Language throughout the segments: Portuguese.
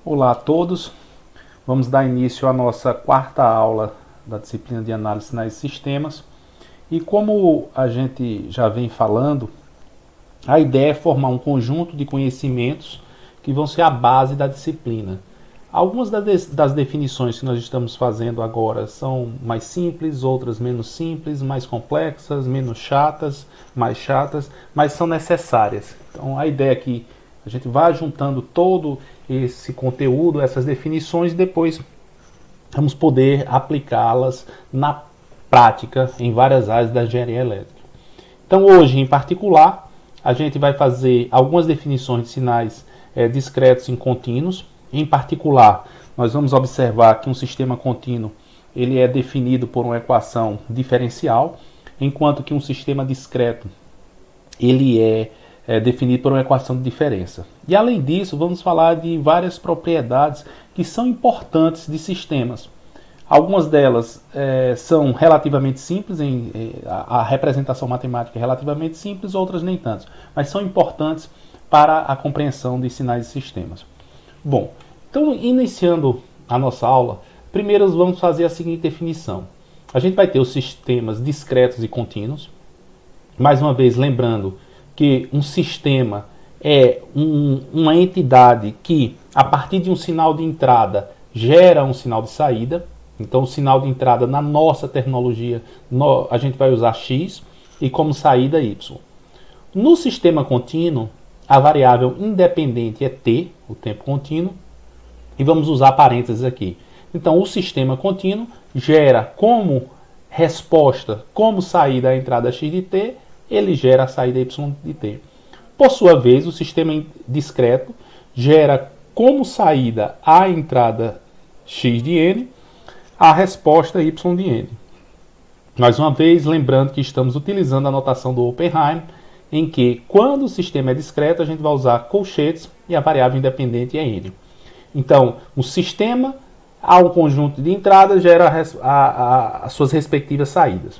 Olá a todos, vamos dar início à nossa quarta aula da disciplina de análise de sinais e sistemas. E como a gente já vem falando, a ideia é formar um conjunto de conhecimentos que vão ser a base da disciplina. Algumas das definições que nós estamos fazendo agora são mais simples, outras menos simples, mais complexas, menos chatas, mais chatas, mas são necessárias. Então a ideia é que a gente vai juntando todo esse conteúdo, essas definições, e depois vamos poder aplicá-las na prática em várias áreas da engenharia elétrica. Então hoje, em particular, a gente vai fazer algumas definições de sinais discretos e contínuos. Em particular, nós vamos observar que um sistema contínuo ele é definido por uma equação diferencial, enquanto que um sistema discreto ele é definido por uma equação de diferença. E além disso, vamos falar de várias propriedades que são importantes de sistemas. Algumas delas são relativamente simples, a representação matemática é relativamente simples, outras nem tanto, mas são importantes para a compreensão de sinais e sistemas. Bom, então iniciando a nossa aula, primeiro vamos fazer a seguinte definição. A gente vai ter os sistemas discretos e contínuos. Mais uma vez, lembrando que um sistema é uma entidade que, a partir de um sinal de entrada, gera um sinal de saída. Então, o sinal de entrada na nossa terminologia, a gente vai usar X e como saída Y. No sistema contínuo, a variável independente é T, o tempo contínuo, e vamos usar parênteses aqui. Então, o sistema contínuo gera como resposta, como saída a entrada X de T, ele gera a saída Y de T. Por sua vez, o sistema discreto gera como saída a entrada X de N, a resposta Y de N. Mais uma vez, lembrando que estamos utilizando a notação do Oppenheim, em que, quando o sistema é discreto, a gente vai usar colchetes e a variável independente é N. Então, o sistema, a um conjunto de entradas, gera as suas respectivas saídas.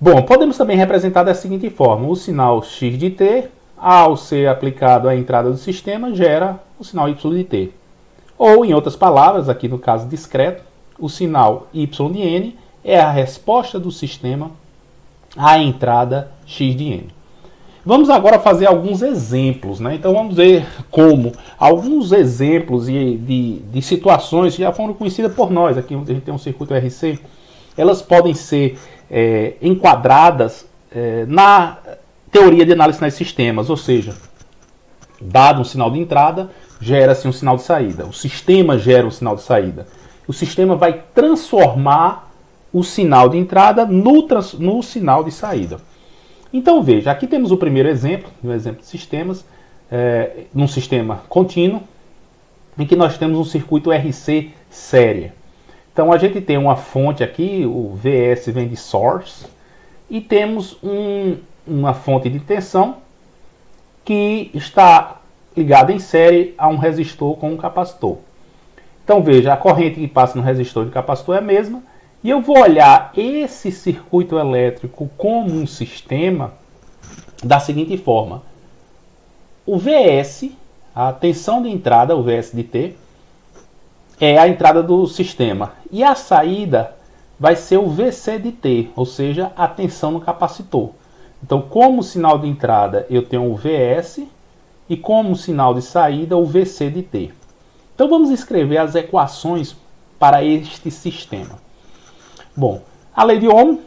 Bom, podemos também representar da seguinte forma: o sinal X de T, ao ser aplicado à entrada do sistema, gera o sinal Y de T. Ou, em outras palavras, aqui no caso discreto, o sinal Y de N é a resposta do sistema à entrada X de N. Vamos agora fazer alguns exemplos, né? Então vamos ver como alguns exemplos de situações que já foram conhecidas por nós. Aqui a gente tem um circuito RC, elas podem ser enquadradas na teoria de análise de sistemas, ou seja, dado um sinal de entrada, gera-se um sinal de saída. O sistema gera um sinal de saída. O sistema vai transformar o sinal de entrada no sinal de saída. Então veja, aqui temos o primeiro exemplo, um exemplo de sistemas, num sistema contínuo, em que nós temos um circuito RC série. Então a gente tem uma fonte aqui, o VS vem de source, e temos uma fonte de tensão que está ligada em série a um resistor com um capacitor. Então veja, a corrente que passa no resistor e no capacitor é a mesma, e eu vou olhar esse circuito elétrico como um sistema da seguinte forma. O VS, a tensão de entrada, o VS de T, é a entrada do sistema. E a saída vai ser o VC de T, ou seja, a tensão no capacitor. Então, como sinal de entrada, eu tenho o VS e como sinal de saída, o VC de T. Então, vamos escrever as equações para este sistema. Bom, a lei de Ohm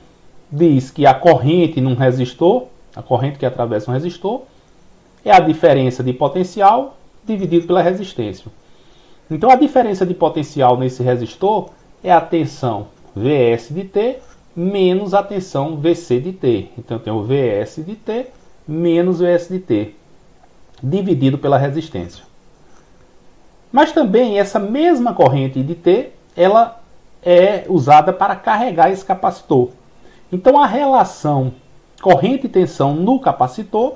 diz que a corrente num resistor, a corrente que atravessa um resistor, é a diferença de potencial dividido pela resistência. Então, a diferença de potencial nesse resistor é a tensão VS de T menos a tensão VC de T. Então, eu tenho VS de T menos VS de T, dividido pela resistência. Mas também essa mesma corrente de T, ela é usada para carregar esse capacitor. Então, a relação corrente e tensão no capacitor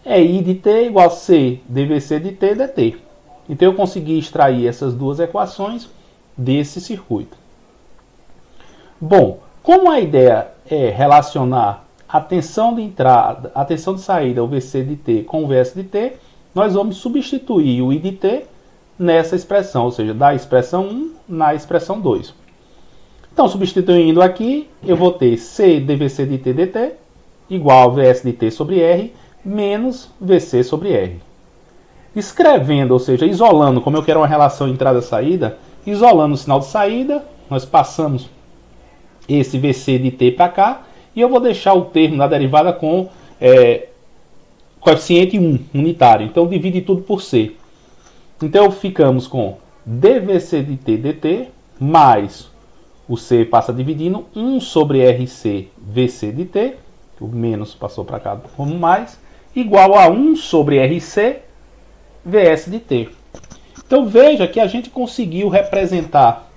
é I de T igual a C dVC de T dt. Então eu consegui extrair essas duas equações desse circuito. Bom, como a ideia é relacionar a tensão de entrada, a tensão de saída, o VC de T, com o VS de T, nós vamos substituir o I de T nessa expressão, ou seja, da expressão 1 na expressão 2. Então, substituindo aqui, eu vou ter C dVc de t dt igual a Vs de t sobre R menos Vc sobre R. Escrevendo, ou seja, isolando, como eu quero uma relação entrada-saída, isolando o sinal de saída, nós passamos esse Vc de t para cá, e eu vou deixar o termo da derivada com coeficiente 1, unitário. Então, divide tudo por C. Então, ficamos com dVc de t dt mais o C passa dividindo 1 sobre RC Vc de t, o menos passou para cá como mais, igual a 1 sobre RC Vs de t. Então veja que a gente conseguiu representar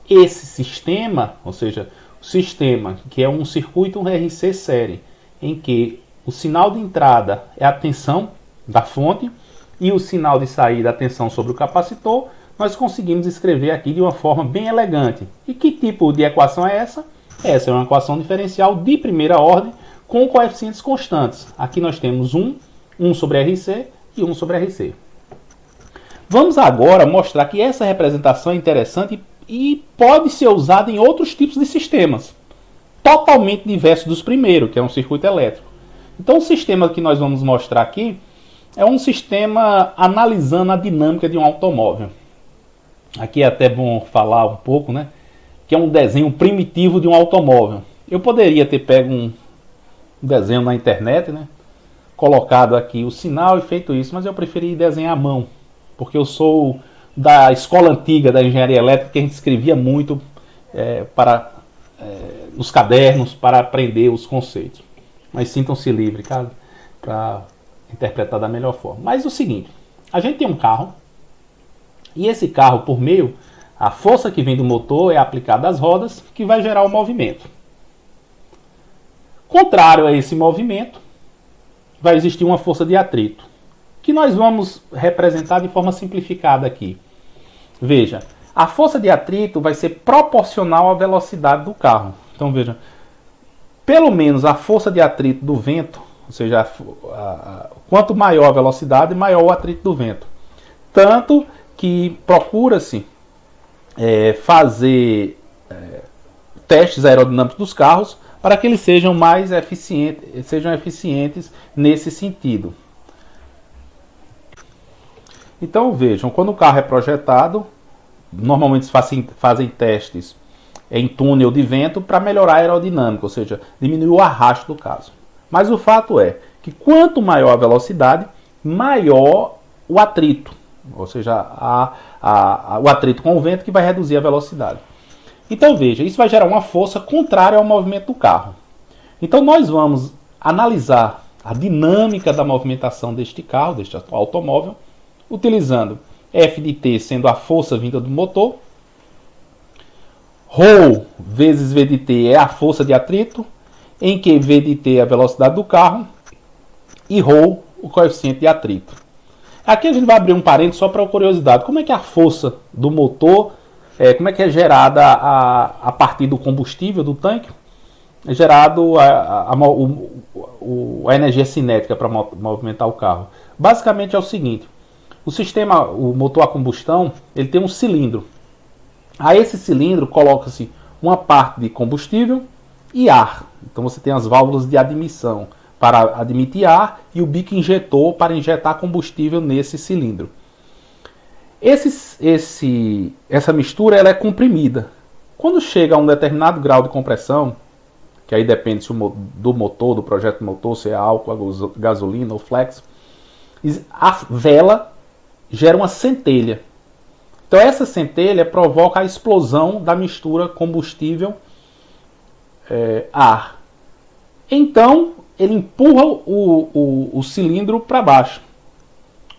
esse sistema, ou seja, o sistema que é um circuito RC série, em que o sinal de entrada é a tensão da fonte e o sinal de saída a tensão sobre o capacitor, nós conseguimos escrever aqui de uma forma bem elegante. E que tipo de equação é essa? Essa é uma equação diferencial de primeira ordem com coeficientes constantes. Aqui nós temos 1 sobre RC e 1 sobre RC. Vamos agora mostrar que essa representação é interessante e pode ser usada em outros tipos de sistemas, totalmente diversos dos primeiros, que é um circuito elétrico. Então o sistema que nós vamos mostrar aqui é um sistema analisando a dinâmica de um automóvel. Aqui é até bom falar um pouco, né? Que é um desenho primitivo de um automóvel. Eu poderia ter pego um desenho na internet, né? Colocado aqui o sinal e feito isso, mas eu preferi desenhar à mão, porque eu sou da escola antiga da engenharia elétrica, que a gente escrevia muito nos cadernos para aprender os conceitos. Mas sintam-se livres, cara, para interpretar da melhor forma. Mas o seguinte, a gente tem um carro, e esse carro, por meio, a força que vem do motor é aplicada às rodas, que vai gerar o movimento. Contrário a esse movimento, vai existir uma força de atrito, que nós vamos representar de forma simplificada aqui. Veja, a força de atrito vai ser proporcional à velocidade do carro. Então veja, pelo menos a força de atrito do vento, ou seja, quanto maior a velocidade, maior o atrito do vento. Tanto que procura-se fazer testes aerodinâmicos dos carros para que eles sejam mais eficientes nesse sentido. Então vejam, quando o carro é projetado, normalmente fazem testes em túnel de vento para melhorar a aerodinâmica, ou seja, diminuir o arrasto do carro. Mas o fato é que quanto maior a velocidade, maior o atrito, ou seja, o atrito com o vento, que vai reduzir a velocidade. Então veja, isso vai gerar uma força contrária ao movimento do carro. Então nós vamos analisar a dinâmica da movimentação deste carro, deste automóvel, utilizando F de t sendo a força vinda do motor, ρ vezes V de t é a força de atrito, em que V de t é a velocidade do carro e ρ o coeficiente de atrito. Aqui a gente vai abrir um parênteses só para curiosidade. Como é que a força do motor, como é que é gerada a partir do combustível do tanque? É gerado a energia cinética para movimentar o carro. Basicamente é o seguinte: o motor a combustão, ele tem um cilindro. A esse cilindro coloca-se uma parte de combustível e ar. Então você tem as válvulas de admissão para admitir ar e o bico injetor para injetar combustível nesse cilindro. Essa mistura ela é comprimida. Quando chega a um determinado grau de compressão, que aí depende do motor, do projeto do motor, se é álcool, gasolina ou flex, a vela gera uma centelha. Então essa centelha provoca a explosão da mistura combustível-ar. Então ele empurra o cilindro para baixo.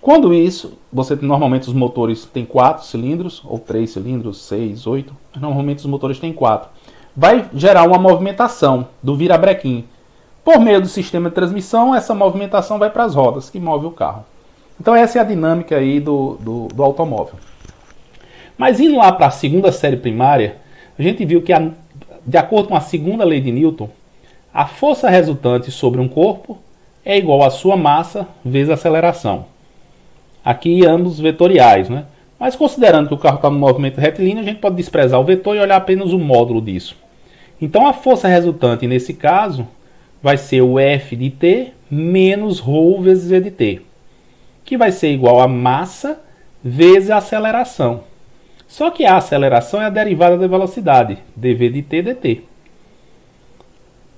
Quando isso, normalmente os motores têm 4 cilindros, ou 3 cilindros, 6, 8, mas normalmente os motores têm 4. Vai gerar uma movimentação do virabrequim. Por meio do sistema de transmissão, essa movimentação vai para as rodas que movem o carro. Então essa é a dinâmica aí do automóvel. Mas indo lá para a segunda série primária, a gente viu que, de acordo com a segunda lei de Newton, a força resultante sobre um corpo é igual à sua massa vezes a aceleração. Aqui ambos vetoriais, né? Mas considerando que o carro está no movimento retilíneo, a gente pode desprezar o vetor e olhar apenas o módulo disso. Então a força resultante nesse caso vai ser o F de T menos ρ vezes V de T, que vai ser igual a massa vezes a aceleração. Só que a aceleração é a derivada da velocidade, dv de t dt.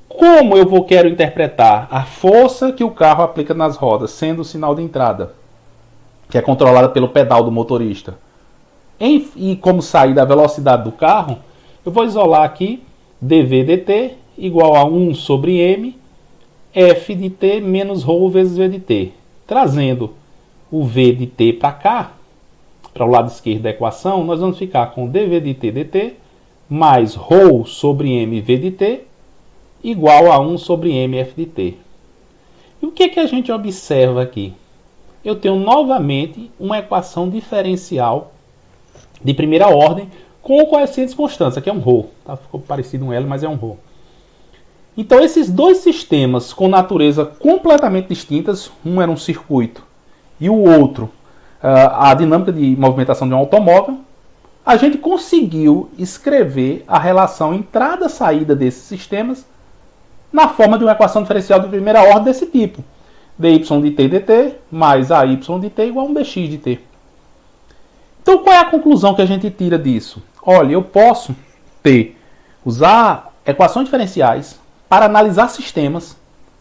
Como eu quero interpretar a força que o carro aplica nas rodas, sendo o sinal de entrada, que é controlada pelo pedal do motorista, e como sair da velocidade do carro, eu vou isolar aqui dv dt igual a 1 sobre m, f de t menos ρ vezes v de t. Trazendo o v de t para cá, para o lado esquerdo da equação, nós vamos ficar com dv de t dt mais ρ sobre m v de t igual a 1 sobre m f de t. E o que a gente observa aqui? Eu tenho novamente uma equação diferencial de primeira ordem com coeficientes constantes. Aqui é um ρ, tá? Ficou parecido um L, mas é um ρ. Então esses dois sistemas com natureza completamente distintas, um era um circuito e o outro a dinâmica de movimentação de um automóvel, a gente conseguiu escrever a relação entrada-saída desses sistemas na forma de uma equação diferencial de primeira ordem desse tipo. dy de t dt mais ay de t igual a 1 dx de t. Então qual é a conclusão que a gente tira disso? Olha, eu posso usar equações diferenciais para analisar sistemas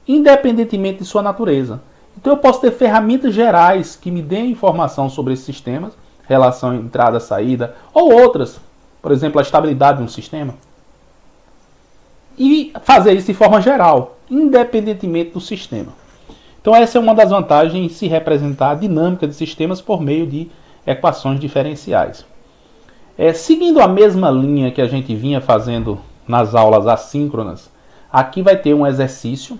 independentemente de sua natureza. Então eu posso ter ferramentas gerais que me deem informação sobre esses sistemas, relação entrada-saída, ou outras, por exemplo, a estabilidade de um sistema. E fazer isso de forma geral, independentemente do sistema. Então essa é uma das vantagens em se representar a dinâmica de sistemas por meio de equações diferenciais. Seguindo a mesma linha que a gente vinha fazendo nas aulas assíncronas, aqui vai ter um exercício.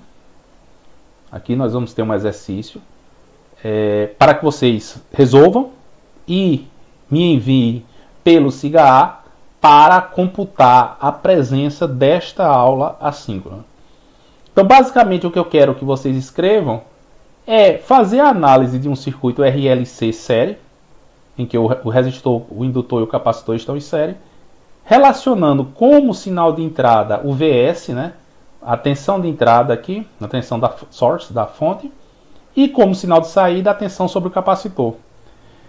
Aqui nós vamos ter um exercício para que vocês resolvam e me enviem pelo SIGA para computar a presença desta aula assíncrona. Então, basicamente, o que eu quero que vocês escrevam é fazer a análise de um circuito RLC série, em que o resistor, o indutor e o capacitor estão em série, relacionando como sinal de entrada o VS, né? A tensão de entrada aqui, a tensão da source, da fonte, e como sinal de saída, a tensão sobre o capacitor.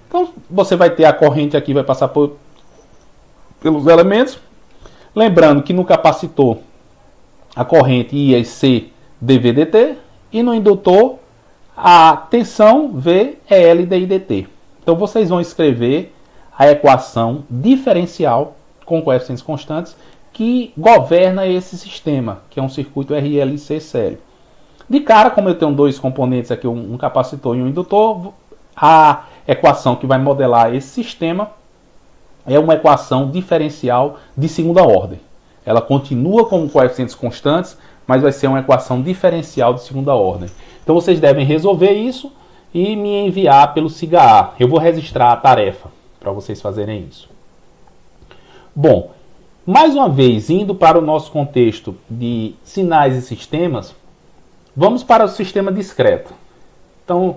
Então, você vai ter a corrente aqui, vai passar pelos elementos. Lembrando que no capacitor, a corrente ia ser dv dt, e no indutor, a tensão V é L di dt. Então, vocês vão escrever a equação diferencial com coeficientes constantes, que governa esse sistema, que é um circuito RLC série. De cara, como eu tenho dois componentes aqui, um capacitor e um indutor, a equação que vai modelar esse sistema é uma equação diferencial de segunda ordem. Ela continua com coeficientes constantes, mas vai ser uma equação diferencial de segunda ordem. Então vocês devem resolver isso e me enviar pelo SIGA. Eu vou registrar a tarefa para vocês fazerem isso. Bom, mais uma vez, indo para o nosso contexto de sinais e sistemas, vamos para o sistema discreto. Então,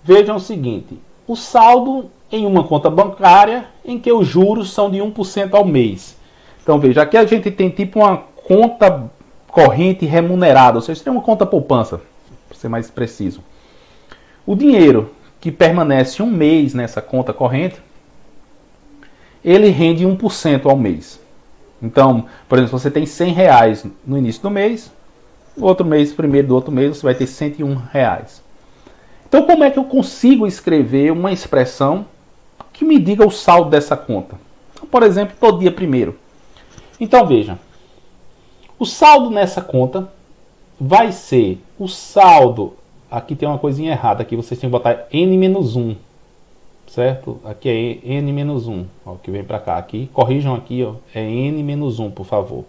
vejam o seguinte, o saldo em uma conta bancária em que os juros são de 1% ao mês. Então, veja, aqui a gente tem tipo uma conta corrente remunerada, ou seja, tem uma conta poupança, para ser mais preciso. O dinheiro que permanece um mês nessa conta corrente, ele rende 1% ao mês. Então, por exemplo, se você tem R$100 no início do mês, no outro mês, primeiro do outro mês, você vai ter R$101. Então, como é que eu consigo escrever uma expressão que me diga o saldo dessa conta? Então, por exemplo, todo dia primeiro. Então, veja, o saldo nessa conta vai ser o saldo, aqui tem uma coisinha errada, aqui vocês têm que botar N-1, certo? Aqui é N-1, ó, que vem para cá, aqui, corrijam aqui, ó, é N-1, por favor.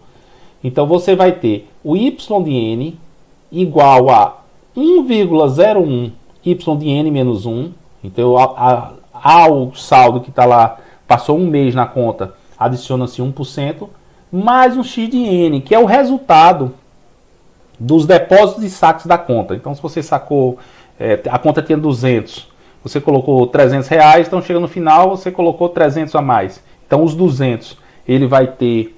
Então você vai ter o Y de N igual a 1,01 Y de N-1, então ao saldo que está lá, passou um mês na conta, adiciona-se 1%, mais um X de N, que é o resultado dos depósitos e saques da conta. Então se você sacou, a conta tinha 200, você colocou 300 reais, então chega no final, você colocou 300 a mais. Então os 200, ele vai ter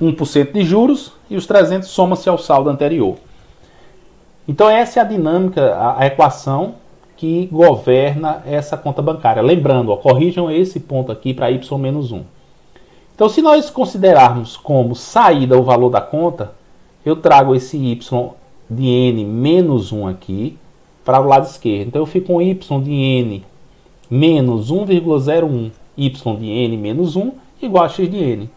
1% de juros e os 300 soma-se ao saldo anterior. Então essa é a dinâmica, a equação que governa essa conta bancária. Lembrando, ó, corrijam esse ponto aqui para y menos 1. Então se nós considerarmos como saída o valor da conta, eu trago esse y de n menos 1 aqui para o lado esquerdo. Então eu fico com y de n menos 1,01, y de n menos 1 igual a x de n.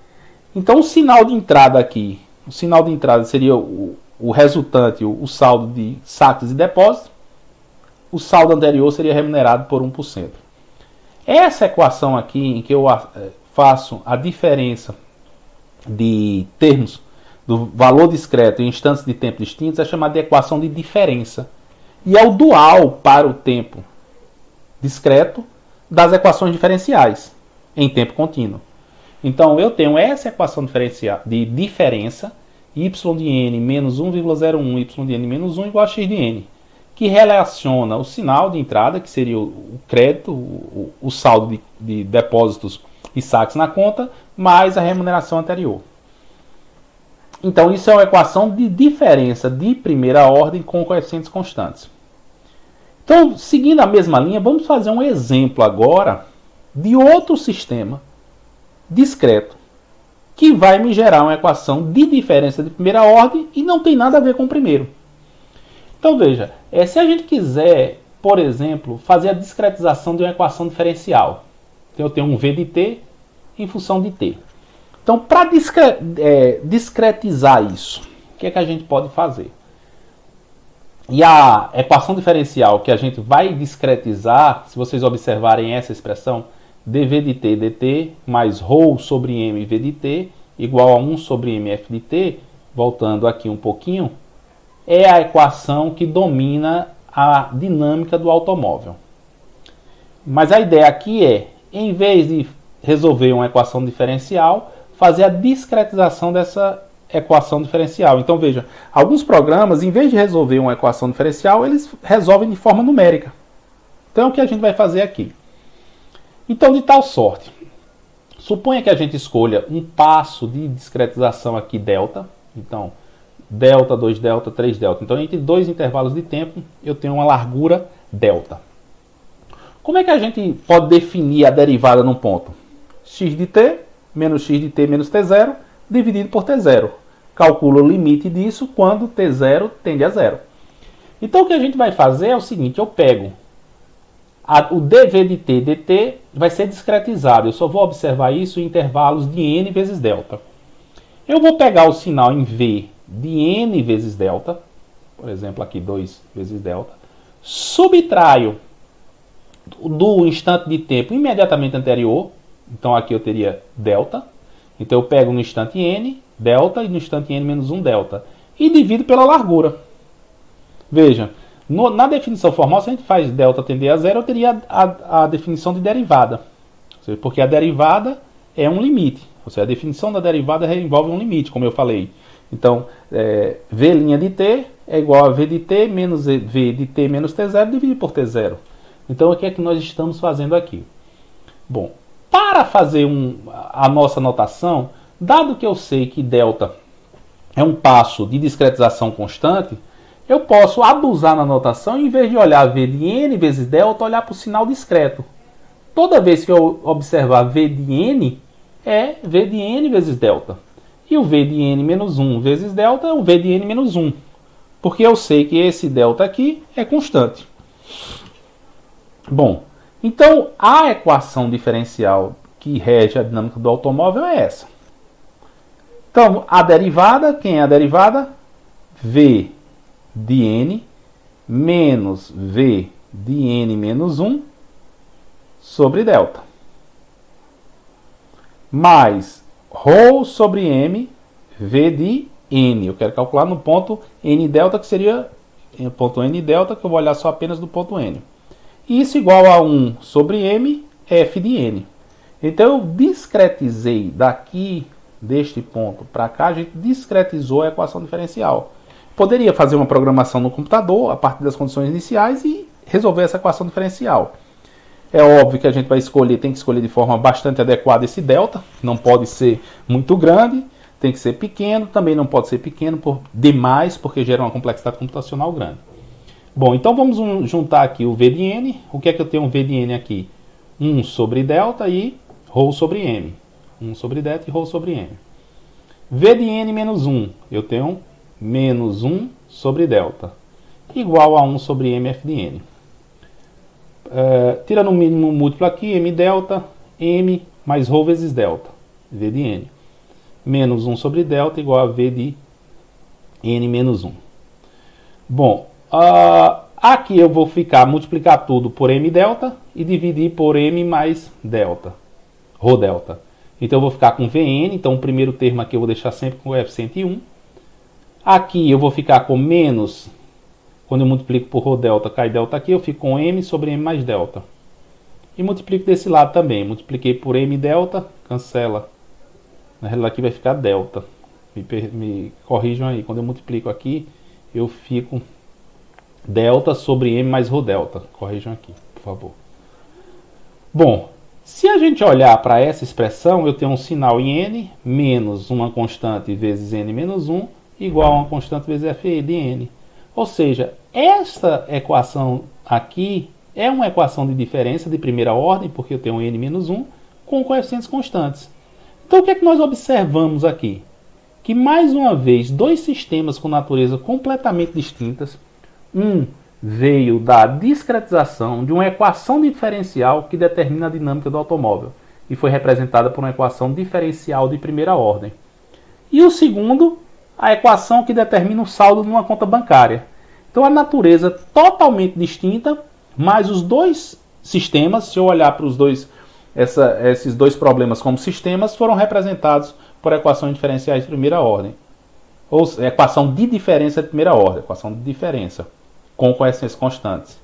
Então o sinal de entrada aqui, o sinal de entrada seria o resultante, o saldo de saques e depósitos. O saldo anterior seria remunerado por 1%. Essa equação aqui, em que eu faço a diferença de termos do valor discreto em instantes de tempo distintos, é chamada de equação de diferença. E é o dual para o tempo discreto das equações diferenciais em tempo contínuo. Então eu tenho essa equação diferencial de diferença, y de n menos 1,01, y de n menos 1 igual a x de n, que relaciona o sinal de entrada, que seria o crédito, o saldo de depósitos e saques na conta, mais a remuneração anterior. Então isso é uma equação de diferença de primeira ordem com coeficientes constantes. Então, seguindo a mesma linha, vamos fazer um exemplo agora de outro sistema discreto, que vai me gerar uma equação de diferença de primeira ordem e não tem nada a ver com o primeiro. Então veja, se a gente quiser, por exemplo, fazer a discretização de uma equação diferencial, então eu tenho um v de t em função de t. Então para discretizar isso, o que é que a gente pode fazer? E a equação diferencial que a gente vai discretizar, se vocês observarem essa expressão, dv de t dt mais ρ sobre m v de t igual a 1 sobre mf de t, voltando aqui um pouquinho, é a equação que domina a dinâmica do automóvel. Mas a ideia aqui é, em vez de resolver uma equação diferencial, fazer a discretização dessa equação diferencial. Então veja, alguns programas, em vez de resolver uma equação diferencial, eles resolvem de forma numérica. Então é o que a gente vai fazer aqui. Então, de tal sorte, suponha que a gente escolha um passo de discretização aqui delta. Então, delta, 2 delta, 3 delta. Então, entre dois intervalos de tempo, eu tenho uma largura delta. Como é que a gente pode definir a derivada num ponto? X de t menos x de t menos t0 dividido por t0. Calculo o limite disso quando t0 tende a zero. Então, o que a gente vai fazer é o seguinte, eu pego o dv de t dt vai ser discretizado. Eu só vou observar isso em intervalos de n vezes delta. Eu vou pegar o sinal em v de n vezes delta, por exemplo, aqui 2 vezes delta, subtraio do instante de tempo imediatamente anterior, então aqui eu teria delta, então eu pego no instante n, delta, e no instante n menos 1, delta, e divido pela largura. Veja, na definição formal, se a gente faz delta tender a zero, eu teria a definição de derivada, porque a derivada é um limite, ou seja, a definição da derivada envolve um limite, como eu falei. Então, v' de t é igual a v de t menos v de t menos t0 dividido por t0. Então, o que é que nós estamos fazendo aqui? Bom, para fazer a nossa notação, dado que eu sei que delta é um passo de discretização constante, eu posso abusar na notação e, em vez de olhar v de n vezes delta, olhar para o sinal discreto. Toda vez que eu observar v de n, é v de n vezes delta. E o v de n menos 1 vezes delta é o v de n menos 1. Porque eu sei que esse delta aqui é constante. Bom, então a equação diferencial que rege a dinâmica do automóvel é essa. Então, a derivada, quem é a derivada? V de n menos v de n menos 1 sobre delta. Mais ρ sobre m, v de n. Eu quero calcular no ponto n delta, que seria o ponto n delta, que eu vou olhar só apenas do ponto n. E isso igual a 1 sobre m, f de n. Então eu discretizei daqui, deste ponto para cá, a gente discretizou a equação diferencial. Poderia fazer uma programação no computador, a partir das condições iniciais, e resolver essa equação diferencial. É óbvio que a gente vai escolher, tem que escolher de forma bastante adequada esse delta, não pode ser muito grande, tem que ser pequeno, também não pode ser pequeno demais, porque gera uma complexidade computacional grande. Bom, então vamos juntar aqui o V de n. O que é que eu tenho um V de n aqui? 1 sobre delta e ρ sobre m. 1 sobre delta e ρ sobre m. V de n menos 1, eu tenho menos 1 sobre delta, igual a 1 sobre mf de n. Tirando o mínimo múltiplo aqui, m delta, m mais ρ vezes delta, V de n. Menos 1 sobre delta igual a V de n menos 1. Bom, aqui eu vou multiplicar tudo por m delta e dividir por m mais delta, ρ delta. Então eu vou ficar com Vn, então o primeiro termo aqui eu vou deixar sempre com coeficiente 1. Aqui eu vou ficar com menos, quando eu multiplico por ρ delta, cai delta aqui, eu fico com m sobre m mais delta. E multiplico desse lado também, multipliquei por m delta, cancela. Na realidade aqui vai ficar delta. Me corrijam aí, quando eu multiplico aqui, eu fico delta sobre m mais ρ delta. Corrijam aqui, por favor. Bom, se a gente olhar para essa expressão, eu tenho um sinal em n, menos uma constante vezes n menos 1, igual a uma constante vezes f de n. Ou seja, esta equação aqui é uma equação de diferença de primeira ordem, porque eu tenho n menos 1, com coeficientes constantes. Então o que é que nós observamos aqui? Que mais uma vez, dois sistemas com natureza completamente distintas, um veio da discretização de uma equação diferencial que determina a dinâmica do automóvel, e foi representada por uma equação diferencial de primeira ordem. E o segundo, a equação que determina o saldo numa conta bancária. Então a natureza totalmente distinta, mas os dois sistemas, se eu olhar para esses dois problemas como sistemas, foram representados por equações diferenciais de primeira ordem. Ou equação de diferença de primeira ordem, equação de diferença, com coeficientes constantes.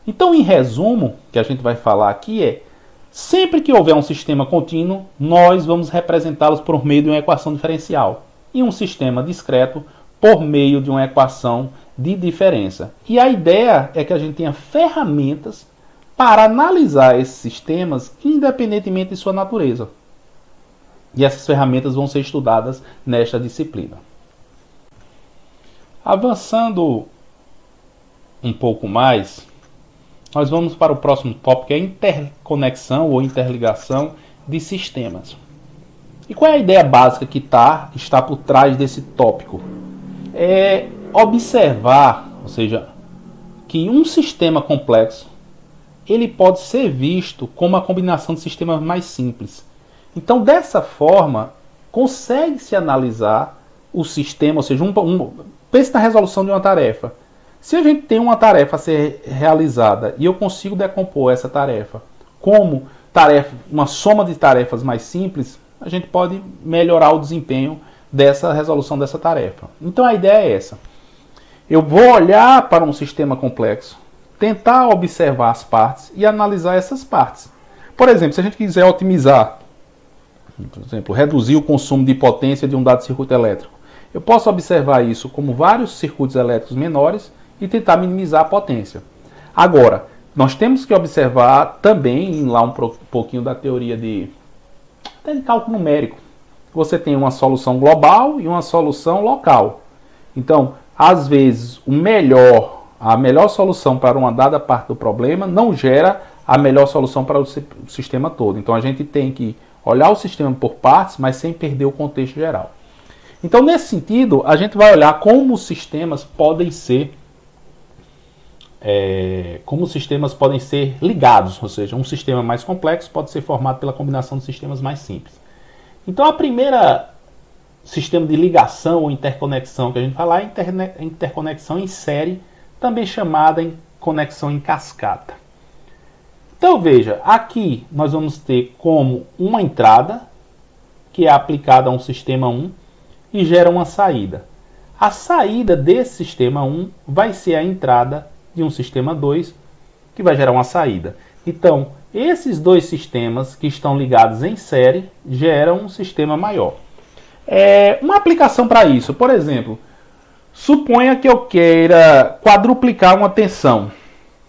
Então, em resumo, o que a gente vai falar aqui é, sempre que houver um sistema contínuo, nós vamos representá-los por meio de uma equação diferencial. E um sistema discreto por meio de uma equação de diferença. E a ideia é que a gente tenha ferramentas para analisar esses sistemas independentemente de sua natureza. E essas ferramentas vão ser estudadas nesta disciplina. Avançando um pouco mais, nós vamos para o próximo tópico, que é a interconexão ou interligação de sistemas. E qual é a ideia básica que está por trás desse tópico? É observar, ou seja, que um sistema complexo ele pode ser visto como a combinação de sistemas mais simples. Então, dessa forma, consegue-se analisar o sistema, ou seja, pense na resolução de uma tarefa. Se a gente tem uma tarefa a ser realizada e eu consigo decompor essa tarefa como uma soma de tarefas mais simples, a gente pode melhorar o desempenho dessa resolução dessa tarefa. Então a ideia é essa. Eu vou olhar para um sistema complexo, tentar observar as partes e analisar essas partes. Por exemplo, se a gente quiser otimizar, por exemplo, reduzir o consumo de potência de um dado circuito elétrico, eu posso observar isso como vários circuitos elétricos menores e tentar minimizar a potência. Agora, nós temos que observar também, lá um pouquinho da teoria de cálculo numérico. Você tem uma solução global e uma solução local. Então, às vezes, a melhor solução para uma dada parte do problema não gera a melhor solução para o sistema todo. Então, a gente tem que olhar o sistema por partes, mas sem perder o contexto geral. Então, nesse sentido, a gente vai olhar como os sistemas podem ser ligados, ou seja, um sistema mais complexo pode ser formado pela combinação de sistemas mais simples. Então, a primeira sistema de ligação ou interconexão que a gente vai falar é a interconexão em série, também chamada em conexão em cascata. Então, veja, aqui nós vamos ter como uma entrada, que é aplicada a um sistema 1, e gera uma saída. A saída desse sistema 1 vai ser a entrada de um sistema 2, que vai gerar uma saída. Então, esses dois sistemas que estão ligados em série geram um sistema maior. Uma aplicação para isso, por exemplo, suponha que eu queira quadruplicar uma tensão.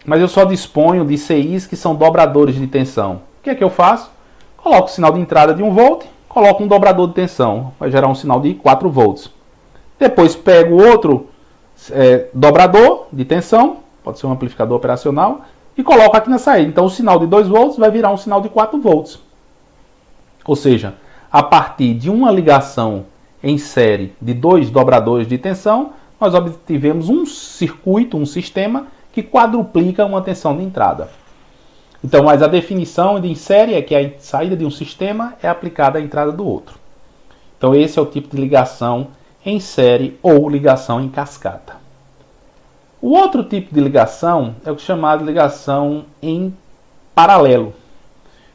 mas eu só disponho de CIs que são dobradores de tensão. O que é que eu faço? Coloco o sinal de entrada de 1 volt, coloco um dobrador de tensão, vai gerar um sinal de 4 volts. Depois pego outro dobrador de tensão, pode ser um amplificador operacional, e coloco aqui na saída. Então o sinal de 2 volts vai virar um sinal de 4 volts. Ou seja, a partir de uma ligação em série de 2 dobradores de tensão, nós obtivemos um circuito, um sistema que quadruplica uma tensão de entrada. Então, mas a definição de em série é que a saída de um sistema é aplicada à entrada do outro. Então esse é o tipo de ligação em série ou ligação em cascata. O outro tipo de ligação é o chamado de ligação em paralelo.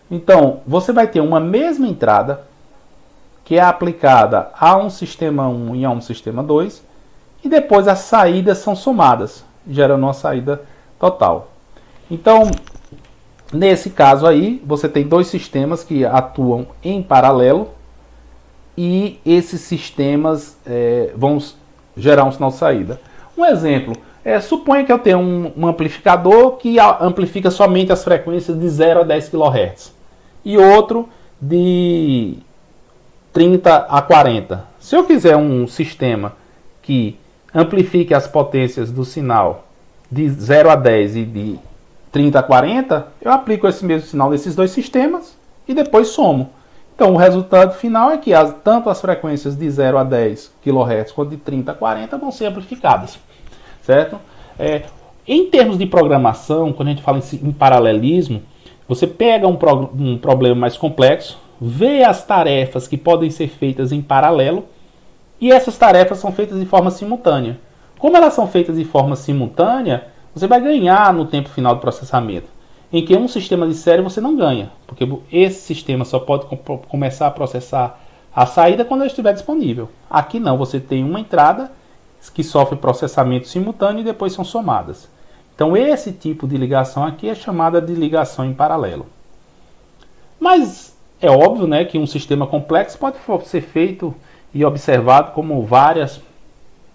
Então, você vai ter uma mesma entrada que é aplicada a um sistema 1 e a um sistema 2, e depois as saídas são somadas, gerando uma saída total. Então, nesse caso aí, você tem 2 sistemas que atuam em paralelo, e esses sistemas vão gerar um sinal de saída. Um exemplo, suponha que eu tenho um amplificador que amplifica somente as frequências de 0 a 10 kHz e outro de 30 a 40. Se eu quiser um sistema que amplifique as potências do sinal de 0 a 10 e de 30 a 40, eu aplico esse mesmo sinal nesses 2 sistemas e depois somo. Então o resultado final é que tanto as frequências de 0 a 10 kHz quanto de 30 a 40 vão ser amplificadas. Certo? Em termos de programação, quando a gente fala em paralelismo, você pega um problema mais complexo, vê as tarefas que podem ser feitas em paralelo, e essas tarefas são feitas de forma simultânea. Como elas são feitas de forma simultânea, você vai ganhar no tempo final do processamento, em que um sistema de série você não ganha, porque esse sistema só pode começar a processar a saída quando ele estiver disponível. Aqui não, você tem uma entrada que sofre processamento simultâneo e depois são somadas. Então esse tipo de ligação aqui é chamada de ligação em paralelo. Mas é óbvio, né, que um sistema complexo pode ser feito e observado como várias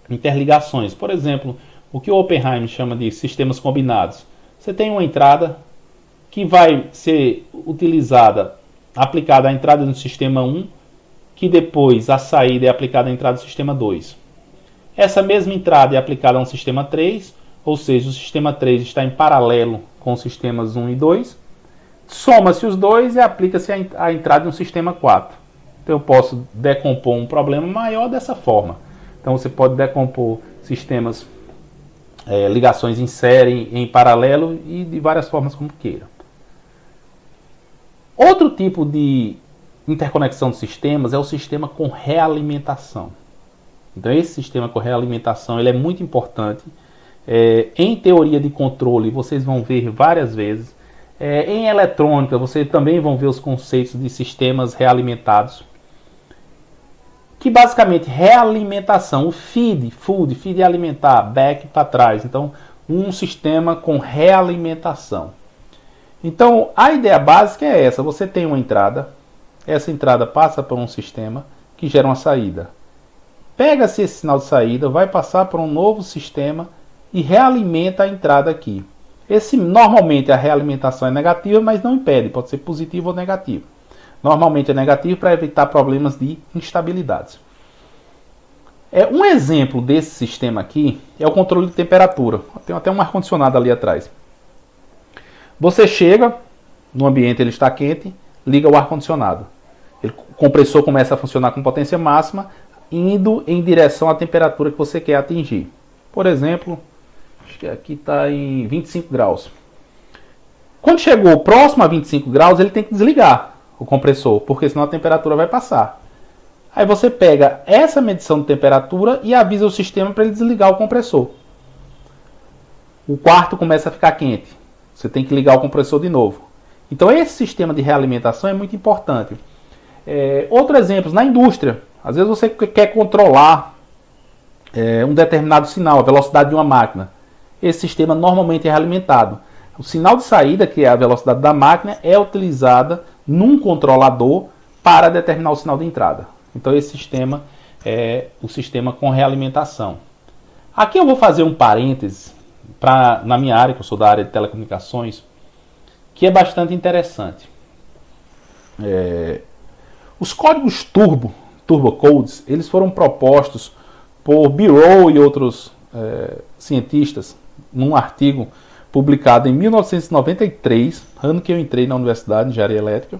interligações. Por exemplo, o que o Oppenheim chama de sistemas combinados. Você tem uma entrada que vai ser utilizada, aplicada à entrada do sistema 1, que depois a saída é aplicada à entrada do sistema 2. Essa mesma entrada é aplicada a um sistema 3, ou seja, o sistema 3 está em paralelo com os sistemas 1 e 2. Soma-se os dois e aplica-se a entrada de um sistema 4. Então eu posso decompor um problema maior dessa forma. Então você pode decompor sistemas, ligações em série, em paralelo e de várias formas como queira. Outro tipo de interconexão de sistemas é o sistema com realimentação. Então esse sistema com realimentação ele é muito importante. Em teoria de controle vocês vão ver várias vezes. Em eletrônica vocês também vão ver os conceitos de sistemas realimentados. Que basicamente realimentação, o feed é alimentar, back para trás. Então um sistema com realimentação. Então a ideia básica é essa, você tem uma entrada, essa entrada passa por um sistema que gera uma saída. Pega-se esse sinal de saída, vai passar por um novo sistema e realimenta a entrada aqui. Normalmente a realimentação é negativa, mas não impede, pode ser positivo ou negativo. Normalmente é negativo para evitar problemas de instabilidades. Um exemplo desse sistema aqui é o controle de temperatura. Tem até um ar-condicionado ali atrás. Você chega no ambiente, ele está quente, liga o ar-condicionado. O compressor começa a funcionar com potência máxima, indo em direção à temperatura que você quer atingir. Por exemplo, acho que aqui está em 25 graus. Quando chegou próximo a 25 graus, ele tem que desligar o compressor, porque senão a temperatura vai passar. Aí você pega essa medição de temperatura e avisa o sistema para ele desligar o compressor. O quarto começa a ficar quente. Você tem que ligar o compressor de novo. Então esse sistema de realimentação é muito importante. Outro exemplo, na indústria. Às vezes você quer controlar um determinado sinal, a velocidade de uma máquina. Esse sistema normalmente é realimentado. O sinal de saída, que é a velocidade da máquina, é utilizada num controlador para determinar o sinal de entrada. Então esse sistema é o sistema com realimentação. Aqui eu vou fazer um parêntese na minha área, que eu sou da área de telecomunicações, que é bastante interessante. Os códigos Turbo Codes, eles foram propostos por Birol e outros cientistas num artigo publicado em 1993, ano que eu entrei na Universidade de Engenharia Elétrica,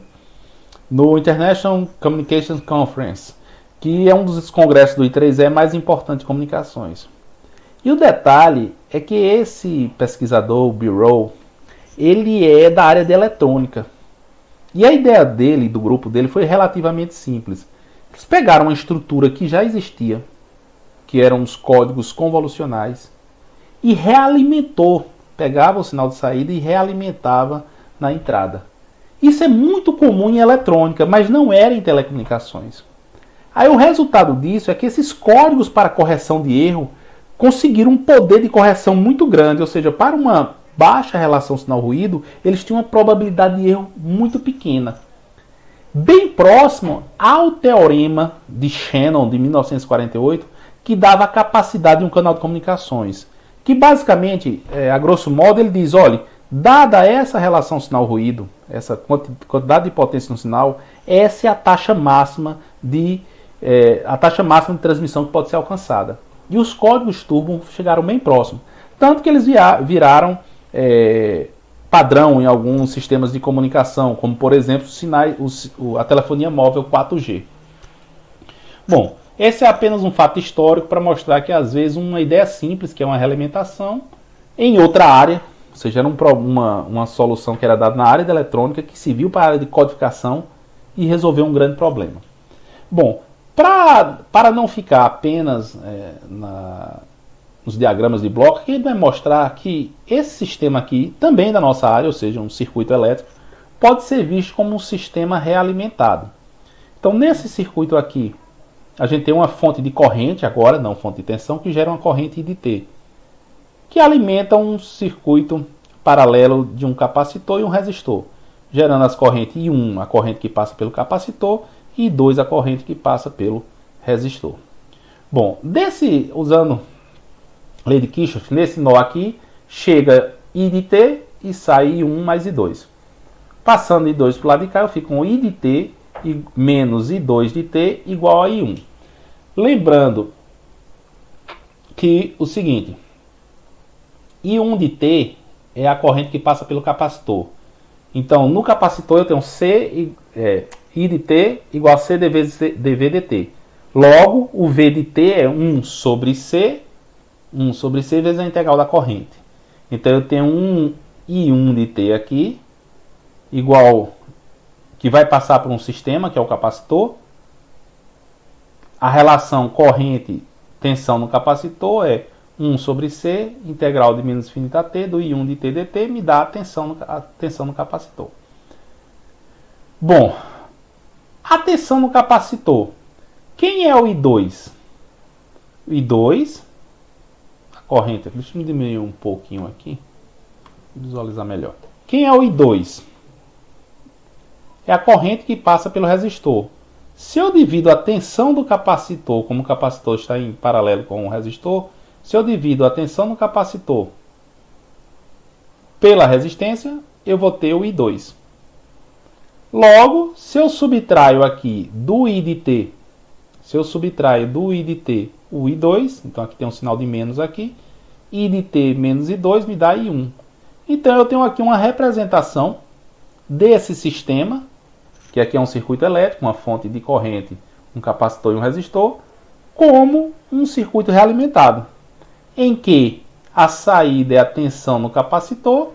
no International Communications Conference, que é um dos congressos do I3E mais importantes de comunicações. E o detalhe é que esse pesquisador, Birol, ele é da área de eletrônica. E a ideia dele, do grupo dele, foi relativamente simples. Eles pegaram uma estrutura que já existia, que eram os códigos convolucionais, e realimentou. Pegava o sinal de saída e realimentava na entrada. Isso é muito comum em eletrônica, mas não era em telecomunicações. Aí o resultado disso é que esses códigos para correção de erro conseguiram um poder de correção muito grande, ou seja, para uma baixa relação sinal-ruído, eles tinham uma probabilidade de erro muito pequena. Bem próximo ao teorema de Shannon de 1948, que dava a capacidade de um canal de comunicações. Que basicamente, a grosso modo, ele diz, olha, dada essa relação sinal-ruído, essa quantidade de potência no sinal, essa é a taxa máxima de transmissão que pode ser alcançada. E os códigos turbo chegaram bem próximo. Tanto que eles viraram padrão em alguns sistemas de comunicação, como por exemplo a telefonia móvel 4G. Bom, esse é apenas um fato histórico para mostrar que às vezes uma ideia simples, que é uma realimentação, em outra área, ou seja, era uma solução que era dada na área da eletrônica, que se viu para a área de codificação e resolveu um grande problema. Bom, para não ficar apenas nos diagramas de bloco, aqui ele vai mostrar que esse sistema aqui, também da nossa área, ou seja, um circuito elétrico, pode ser visto como um sistema realimentado. Então, nesse circuito aqui, a gente tem uma fonte de corrente agora, não fonte de tensão, que gera uma corrente IDT, que alimenta um circuito paralelo de um capacitor e um resistor, gerando as correntes I1, a corrente que passa pelo capacitor, e I2, a corrente que passa pelo resistor. Bom, usando lei de Kirchhoff, nesse nó aqui, chega I de T e sai I1 mais I2. Passando I2 para o lado de cá, eu fico com I de T menos I2 de T igual a I1. Lembrando que o seguinte, I1 de T é a corrente que passa pelo capacitor. Então, no capacitor eu tenho I de T igual a C dV de T. Logo, o V de T é 1 sobre C vezes a integral da corrente. Então, eu tenho um I1 de T aqui, igual, que vai passar por um sistema, que é o capacitor. A relação corrente-tensão no capacitor é 1 sobre C, integral de menos infinita a T, do I1 de T dt, me dá a tensão no capacitor. Bom, a tensão no capacitor. Quem é o I2? O I2, a corrente, deixa eu diminuir um pouquinho aqui, visualizar melhor. Quem é o I2? É a corrente que passa pelo resistor. Se eu divido a tensão do capacitor, como o capacitor está em paralelo com o resistor, se eu divido a tensão no capacitor pela resistência, eu vou ter o I2. Logo, se eu subtraio aqui do I de T, o I2, então aqui tem um sinal de menos aqui, I de T menos I2 me dá I1. Então eu tenho aqui uma representação desse sistema, que aqui é um circuito elétrico, uma fonte de corrente, um capacitor e um resistor, como um circuito realimentado, em que a saída é a tensão no capacitor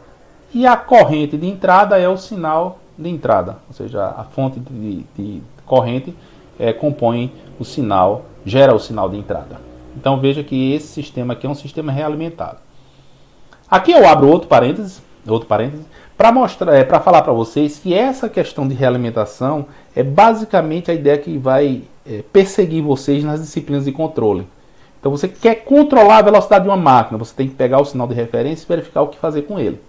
e a corrente de entrada é o sinal de entrada, ou seja, a fonte de corrente compõe o sinal, gera o sinal de entrada. Então veja que esse sistema aqui é um sistema realimentado. Aqui eu abro outro parênteses para falar para vocês que essa questão de realimentação é basicamente a ideia que vai perseguir vocês nas disciplinas de controle. Então você quer controlar a velocidade de uma máquina, você tem que pegar o sinal de referência e verificar o que fazer com ele.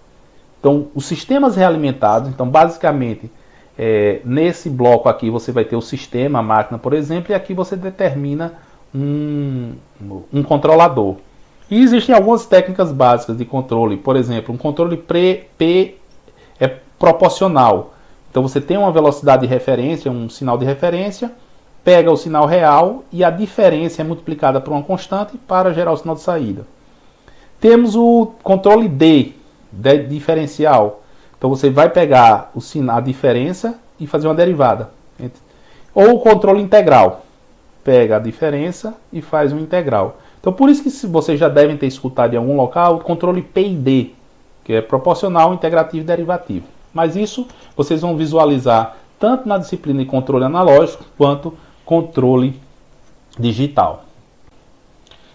Então os sistemas realimentados, então basicamente nesse bloco aqui você vai ter o sistema, a máquina por exemplo, e aqui você determina um controlador. E existem algumas técnicas básicas de controle. Por exemplo, um controle P é proporcional. Então você tem uma velocidade de referência, um sinal de referência, pega o sinal real e a diferença é multiplicada por uma constante para gerar o sinal de saída. Temos o controle D, diferencial. Então você vai pegar o sinal, a diferença e fazer uma derivada. Ou o controle integral. Pega a diferença e faz um integral. Então por isso que vocês já devem ter escutado em algum local o controle PID, que é proporcional, integrativo e derivativo. Mas isso vocês vão visualizar tanto na disciplina de controle analógico quanto controle digital.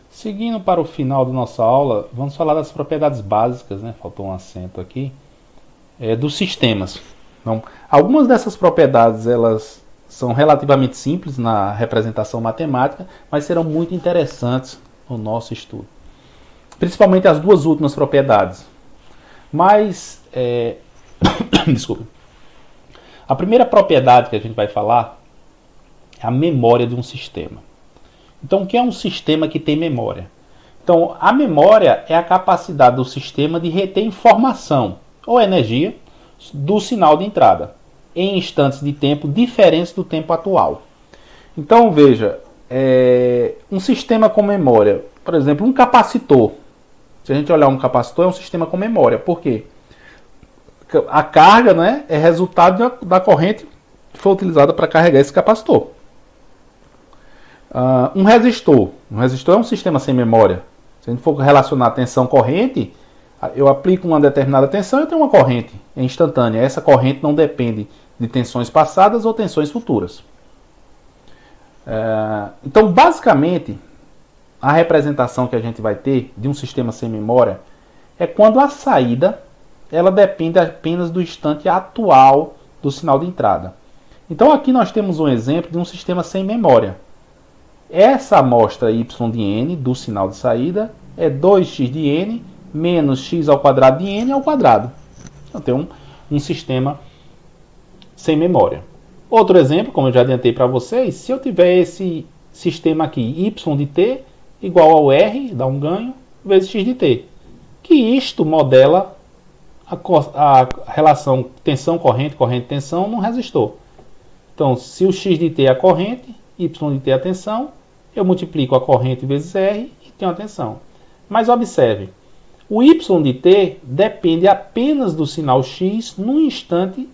Seguindo para o final da nossa aula, vamos falar das propriedades básicas, né? Faltou um acento aqui, dos sistemas. Então, algumas dessas propriedades elas são relativamente simples na representação matemática, mas serão muito interessantes no nosso estudo. Principalmente as duas últimas propriedades. Mas, desculpa. A primeira propriedade que a gente vai falar é a memória de um sistema. Então, o que é um sistema que tem memória? Então, a memória é a capacidade do sistema de reter informação ou energia do sinal de entrada em instantes de tempo diferentes do tempo atual. Então, veja, um sistema com memória, por exemplo, um capacitor. Se a gente olhar um capacitor, é um sistema com memória. Por quê? A carga, né, é resultado da corrente que foi utilizada para carregar esse capacitor. Um resistor é um sistema sem memória. Se a gente for relacionar a tensão corrente, eu aplico uma determinada tensão e eu tenho uma corrente instantânea. Essa corrente não depende de tensões passadas ou tensões futuras. Então, basicamente, a representação que a gente vai ter de um sistema sem memória é quando a saída ela depende apenas do instante atual do sinal de entrada. Então, aqui nós temos um exemplo de um sistema sem memória. Essa amostra y de n do sinal de saída é 2x de n menos x ao quadrado de n ao quadrado. Então tem um sistema sem memória. Outro exemplo, como eu já adiantei para vocês, se eu tiver esse sistema aqui, y de t igual ao r, dá um ganho, vezes x de t, que isto modela a relação tensão-corrente, corrente-tensão num resistor. Então, se o x de t é a corrente, y de t é a tensão, eu multiplico a corrente vezes R e tenho a tensão. Mas observe, o Y de t depende apenas do sinal X no instante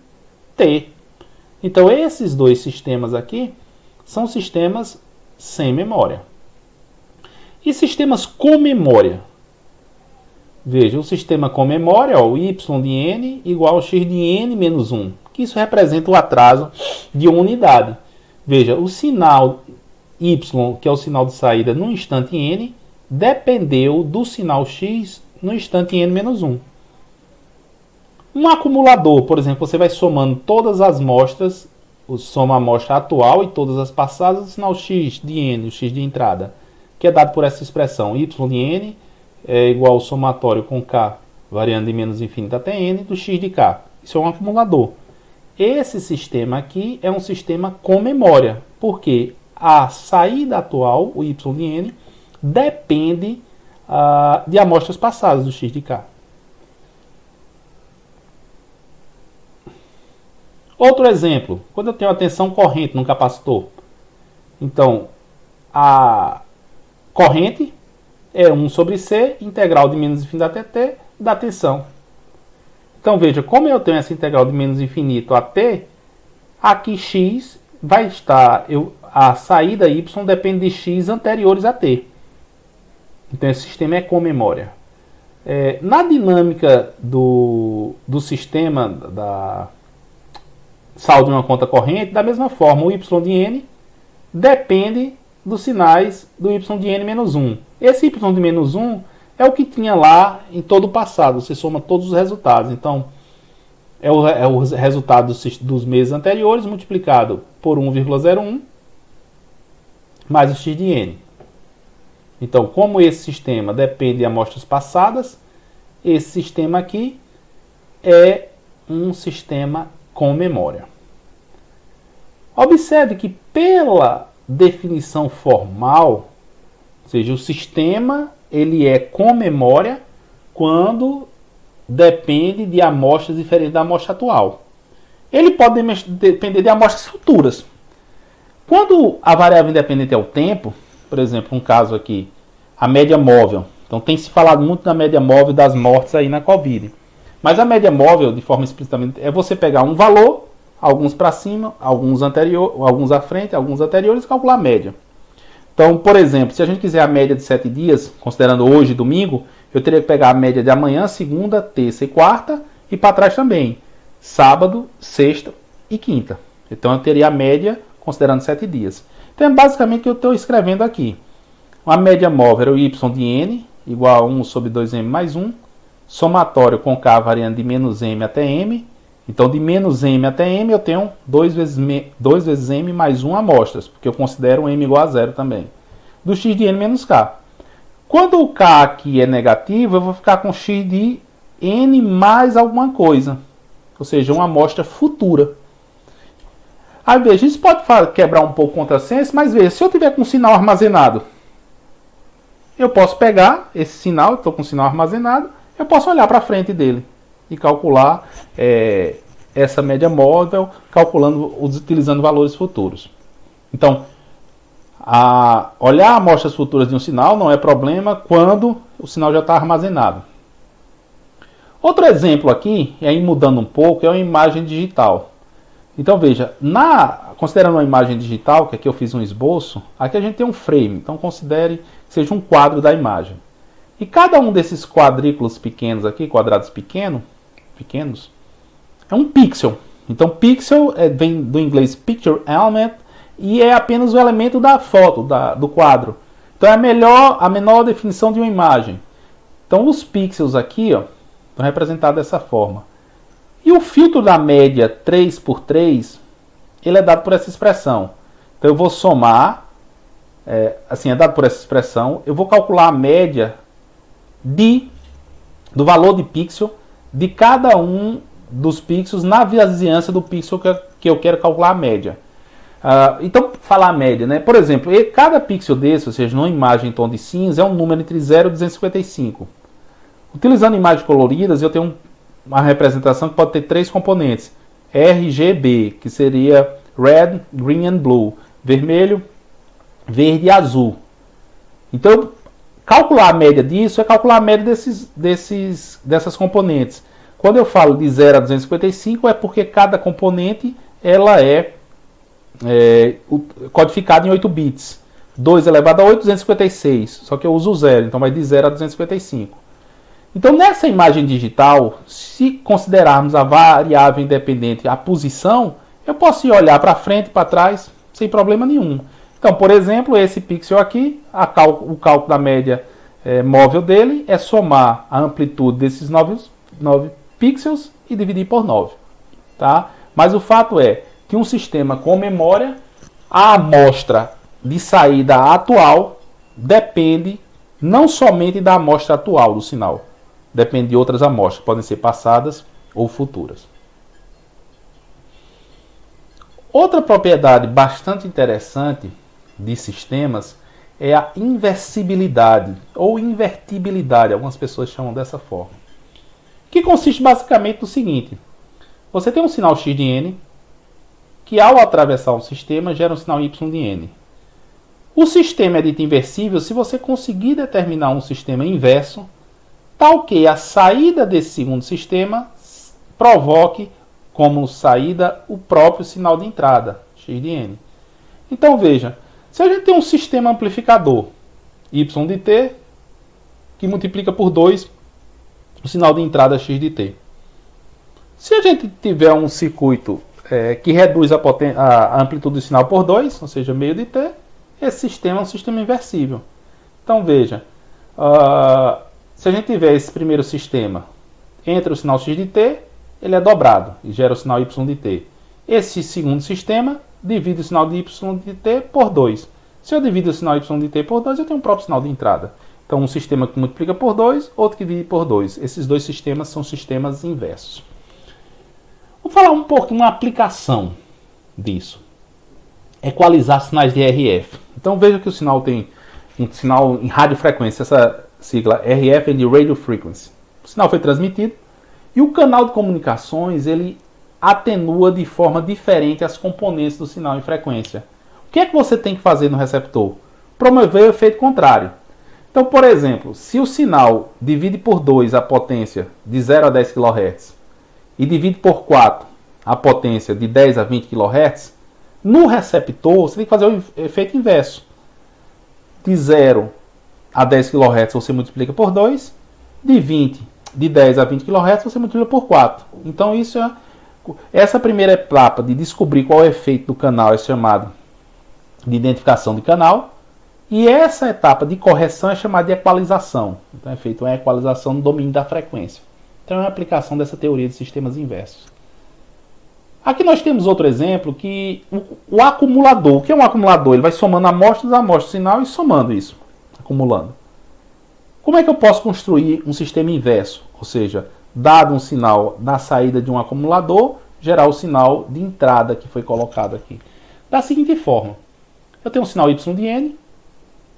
t. Então esses dois sistemas aqui são sistemas sem memória. E sistemas com memória? Veja, o sistema com memória, o Y de n igual ao x de n menos 1, que isso representa o atraso de uma unidade. Veja, o sinal y, que é o sinal de saída no instante n, dependeu do sinal x no instante n menos 1. Um acumulador, por exemplo, você vai somando todas as amostras, soma a amostra atual e todas as passadas, o sinal x de n, o x de entrada, que é dado por essa expressão, y de n é igual ao somatório com k, variando de menos infinito até n, do x de k. Isso é um acumulador. Esse sistema aqui é um sistema com memória, porque a saída atual, o y de n, depende de amostras passadas do x de k. Outro exemplo, quando eu tenho uma tensão corrente num capacitor. Então, a corrente é 1 sobre C, integral de menos infinito até t, da tensão. Então, veja, como eu tenho essa integral de menos infinito a t, aqui x vai estar, a saída y depende de x anteriores a t. Então, esse sistema é com memória. Na dinâmica do sistema da saldo de uma conta corrente, da mesma forma, o y de n depende dos sinais do y de n menos 1. Esse y de menos 1 é o que tinha lá em todo o passado. Você soma todos os resultados. Então, é o resultado dos meses anteriores multiplicado por 1,01 mais o x de n. Então, como esse sistema depende de amostras passadas, esse sistema aqui é um sistema com memória. Observe que pela definição formal, ou seja, o sistema ele é com memória quando depende de amostras diferentes da amostra atual. Ele pode depender de amostras futuras. Quando a variável independente é o tempo, por exemplo, um caso aqui, a média móvel. Então tem se falado muito da média móvel das mortes aí na Covid. Mas a média móvel, de forma explicitamente, é você pegar um valor, alguns para cima, alguns à frente, alguns anteriores, e calcular a média. Então, por exemplo, se a gente quiser a média de 7 dias, considerando hoje, domingo, eu teria que pegar a média de amanhã, segunda, terça e quarta, e para trás também, sábado, sexta e quinta. Então eu teria a média considerando 7 dias. Então é basicamente o que eu estou escrevendo aqui. A média móvel era o y de n, igual a 1 sobre 2m mais 1, somatório com k variando de menos m até m. Então de menos m até m eu tenho 2 vezes m mais 1 amostras, porque eu considero m igual a 0 também. Do x de n menos k. Quando o k aqui é negativo, eu vou ficar com x de n mais alguma coisa. Ou seja, uma amostra futura. Aí veja, isso pode quebrar um pouco o contrassenso, mas veja, se eu tiver com um sinal armazenado, eu posso pegar esse sinal, estou com o sinal armazenado, eu posso olhar para frente dele e calcular essa média móvel, utilizando valores futuros. Então, olhar amostras futuras de um sinal não é problema quando o sinal já está armazenado. Outro exemplo aqui, e aí mudando um pouco, é uma imagem digital. Então veja, considerando uma imagem digital, que aqui eu fiz um esboço, aqui a gente tem um frame, então considere que seja um quadro da imagem. E cada um desses quadrículos pequenos aqui, quadrados pequenos, é um pixel. Então pixel vem do inglês picture element e é apenas o elemento da foto, do quadro. Então é a menor definição de uma imagem. Então os pixels aqui estão representados dessa forma. E o filtro da média 3 por 3, ele é dado por essa expressão. Então eu vou somar, é dado por essa expressão, eu vou calcular a média do valor de pixel de cada um dos pixels na vizinhança do pixel que eu quero calcular a média. Então, falar a média, né? Por exemplo, cada pixel desse, ou seja, numa imagem em tom de cinza, é um número entre 0 e 255. Utilizando imagens coloridas, eu tenho uma representação que pode ter 3 componentes. RGB, que seria Red, Green and Blue. Vermelho, verde e azul. Então, calcular a média disso é calcular a média dessas componentes. Quando eu falo de 0 a 255, é porque cada componente ela é codificada em 8 bits. 2 elevado a 8, 256. Só que eu uso 0, então vai de 0 a 255. Então, nessa imagem digital, se considerarmos a variável independente a posição, eu posso ir olhar para frente e para trás sem problema nenhum. Então, por exemplo, esse pixel aqui, o cálculo da média móvel dele é somar a amplitude desses 9 pixels e dividir por 9. Tá? Mas o fato é que um sistema com memória, a amostra de saída atual depende não somente da amostra atual do sinal. Depende de outras amostras, podem ser passadas ou futuras. Outra propriedade bastante interessante de sistemas é a inversibilidade ou invertibilidade, algumas pessoas chamam dessa forma. Que consiste basicamente no seguinte: você tem um sinal x de n, que ao atravessar um sistema gera um sinal y de n. O sistema é dito inversível se você conseguir determinar um sistema inverso, tal que a saída desse segundo sistema provoque como saída o próprio sinal de entrada, x de n. Então veja, se a gente tem um sistema amplificador, y de t, que multiplica por 2 o sinal de entrada x de t. Se a gente tiver um circuito que reduz a amplitude do sinal por 2, ou seja, meio de t, esse sistema é um sistema inversível. Então veja, se a gente tiver esse primeiro sistema entre o sinal x de t, ele é dobrado e gera o sinal y de t. Esse segundo sistema divide o sinal de y de t por 2. Se eu divido o sinal y de t por 2, eu tenho um próprio sinal de entrada. Então um sistema que multiplica por 2, outro que divide por 2. Esses dois sistemas são sistemas inversos. Vou falar um pouquinho uma aplicação disso. Equalizar sinais de RF. Então veja que o sinal tem um sinal em radiofrequência. sigla RF and Radio Frequency. O sinal foi transmitido e o canal de comunicações ele atenua de forma diferente as componentes do sinal em frequência. O que é que você tem que fazer no receptor? Promover o efeito contrário. Então, por exemplo, se o sinal divide por 2 a potência de 0 a 10 kHz e divide por 4 a potência de 10 a 20 kHz, no receptor você tem que fazer o efeito inverso. De 0 a 10 kHz você multiplica por 2, de 10 a 20 kHz você multiplica por 4. Então essa primeira etapa de descobrir qual é o efeito do canal é chamado de identificação de canal. E essa etapa de correção é chamada de equalização. Então é feita uma equalização no domínio da frequência. Então é uma aplicação dessa teoria de sistemas inversos. Aqui nós temos outro exemplo que o acumulador. O que é um acumulador? Ele vai somando amostras do sinal e somando isso, acumulando. Como é que eu posso construir um sistema inverso? Ou seja, dado um sinal na saída de um acumulador, gerar o sinal de entrada que foi colocado aqui. Da seguinte forma. Eu tenho um sinal Y de N,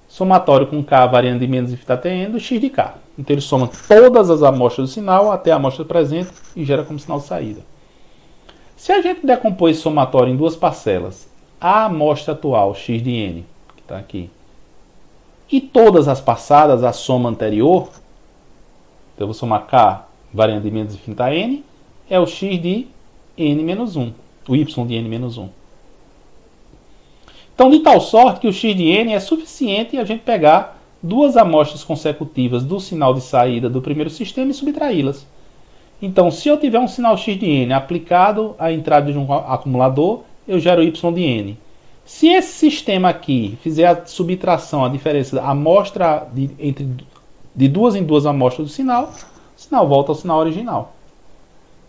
somatório com K variando de menos θTN do X de K. Então ele soma todas as amostras do sinal até a amostra presente e gera como sinal de saída. Se a gente decompor esse somatório em duas parcelas, a amostra atual, X de N, que está aqui, e todas as passadas, a soma anterior, então eu vou somar K variando de menos θN, é o X de N menos 1, o Y de N menos 1. Então, de tal sorte que o X de N é suficiente a gente pegar duas amostras consecutivas do sinal de saída do primeiro sistema e subtraí-las. Então, se eu tiver um sinal X de N aplicado à entrada de um acumulador, eu gero Y de N. Se esse sistema aqui fizer a subtração, a diferença da amostra de duas em duas amostras do sinal, o sinal volta ao sinal original.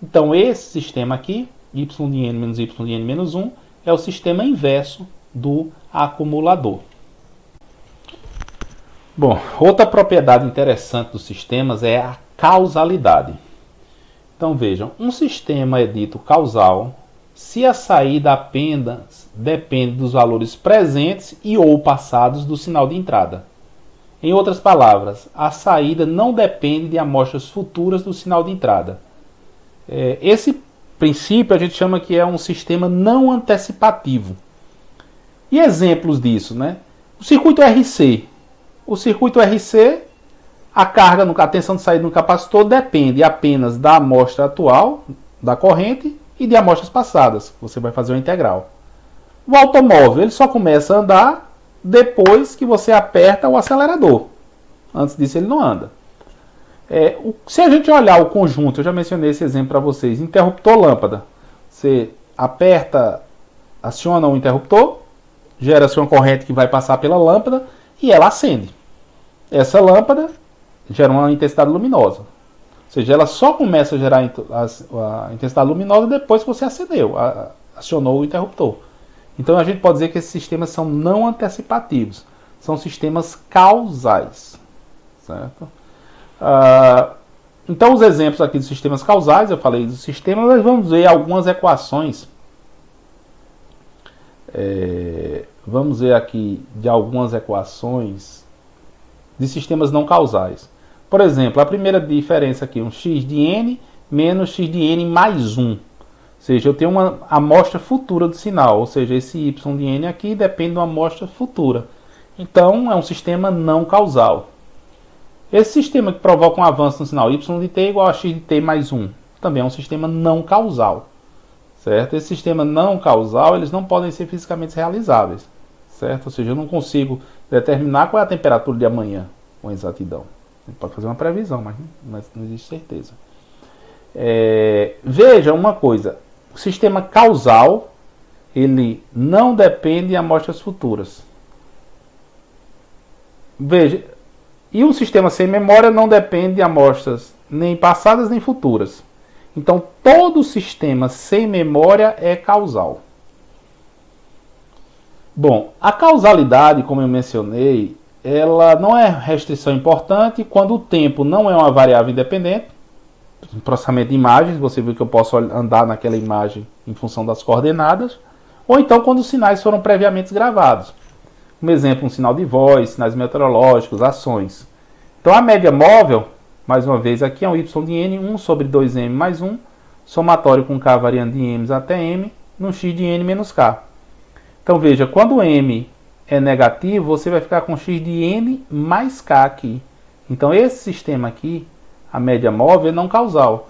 Então, esse sistema aqui, Y de N menos Y de N menos 1, é o sistema inverso do acumulador. Bom, outra propriedade interessante dos sistemas é a causalidade. Então vejam, um sistema é dito causal se a saída apenas depende dos valores presentes e ou passados do sinal de entrada. Em outras palavras, a saída não depende de amostras futuras do sinal de entrada. Esse princípio a gente chama que é um sistema não antecipativo. E exemplos disso, né? O circuito RC. O circuito RC, a carga, a tensão de saída no capacitor depende apenas da amostra atual, da corrente, e de amostras passadas. Você vai fazer uma integral. O automóvel, ele só começa a andar depois que você aperta o acelerador. Antes disso ele não anda. Se a gente olhar o conjunto, eu já mencionei esse exemplo para vocês, interruptor-lâmpada. Você aperta, aciona o interruptor, gera-se uma corrente que vai passar pela lâmpada e ela acende. Essa lâmpada gera uma intensidade luminosa. Ou seja, ela só começa a gerar a intensidade luminosa depois que você acionou o interruptor. Então a gente pode dizer que esses sistemas são não antecipativos. São sistemas causais. Certo? Então os exemplos aqui dos sistemas causais, eu falei dos sistemas, nós vamos ver algumas equações. Vamos ver aqui de algumas equações de sistemas não causais. Por exemplo, a primeira diferença aqui, um X de N menos X de N mais 1. Ou seja, eu tenho uma amostra futura do sinal, ou seja, esse Y de N aqui depende de uma amostra futura. Então, é um sistema não causal. Esse sistema que provoca um avanço no sinal Y de t igual a X de t mais 1, também é um sistema não causal. Certo? Esse sistema não causal, eles não podem ser fisicamente realizáveis. Certo? Ou seja, eu não consigo determinar qual é a temperatura de amanhã com exatidão. A gente pode fazer uma previsão, mas não existe certeza. Veja uma coisa, o sistema causal, ele não depende de amostras futuras. Veja, e um sistema sem memória não depende de amostras nem passadas nem futuras. Então, todo sistema sem memória é causal. Bom, a causalidade, como eu mencionei, ela não é restrição importante quando o tempo não é uma variável independente. No processamento de imagens, você viu que eu posso andar naquela imagem em função das coordenadas. Ou então quando os sinais foram previamente gravados. Um exemplo, um sinal de voz, sinais meteorológicos, ações. Então a média móvel, mais uma vez, aqui é um y de n, 1 sobre 2m mais 1, somatório com k variando de m até m, no x de n menos k. Então veja, quando m é negativo, você vai ficar com x de n mais k aqui. Então esse sistema aqui, a média móvel, é não causal.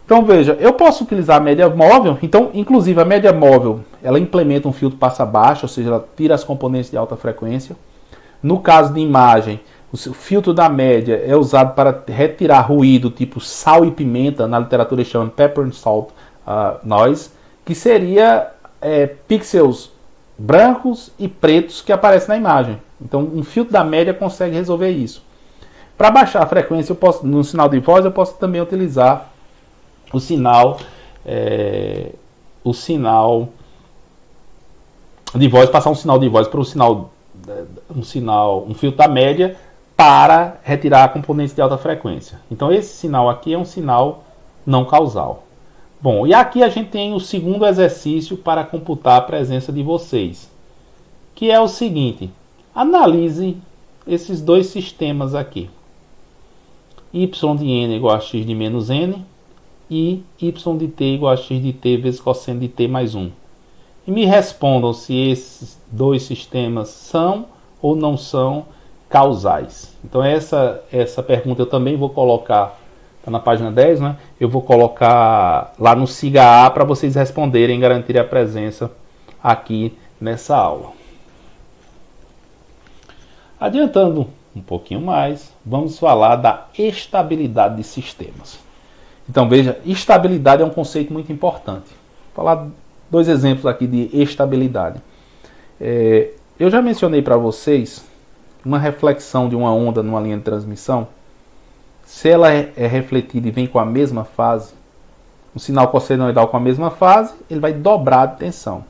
Então veja, eu posso utilizar a média móvel, então inclusive a média móvel, ela implementa um filtro passa baixa, ou seja, ela tira as componentes de alta frequência. No caso de imagem, o filtro da média é usado para retirar ruído tipo sal e pimenta, na literatura eles chamam pepper and salt noise, que seria pixels brancos e pretos que aparecem na imagem. Então um filtro da média consegue resolver isso. Para baixar a frequência, eu posso, no sinal de voz, eu posso também utilizar o sinal de voz, passar um sinal de voz para um filtro da média para retirar componentes de alta frequência. Então esse sinal aqui é um sinal não causal. Bom, e aqui a gente tem o segundo exercício para computar a presença de vocês, que é o seguinte: analise esses dois sistemas aqui. Y de n igual a x de menos n e y de t igual a x de t vezes cosseno de t mais 1. E me respondam se esses dois sistemas são ou não são causais. Então essa pergunta eu também vou colocar, tá na página 10, né? Eu vou colocar lá no SIGA A para vocês responderem e garantirem a presença aqui nessa aula. Adiantando um pouquinho mais, vamos falar da estabilidade de sistemas. Então veja, estabilidade é um conceito muito importante. Vou falar dois exemplos aqui de estabilidade. Eu já mencionei para vocês uma reflexão de uma onda numa linha de transmissão. Se ela é refletida e vem com a mesma fase, um sinal cossenoidal com a mesma fase, ele vai dobrar de tensão.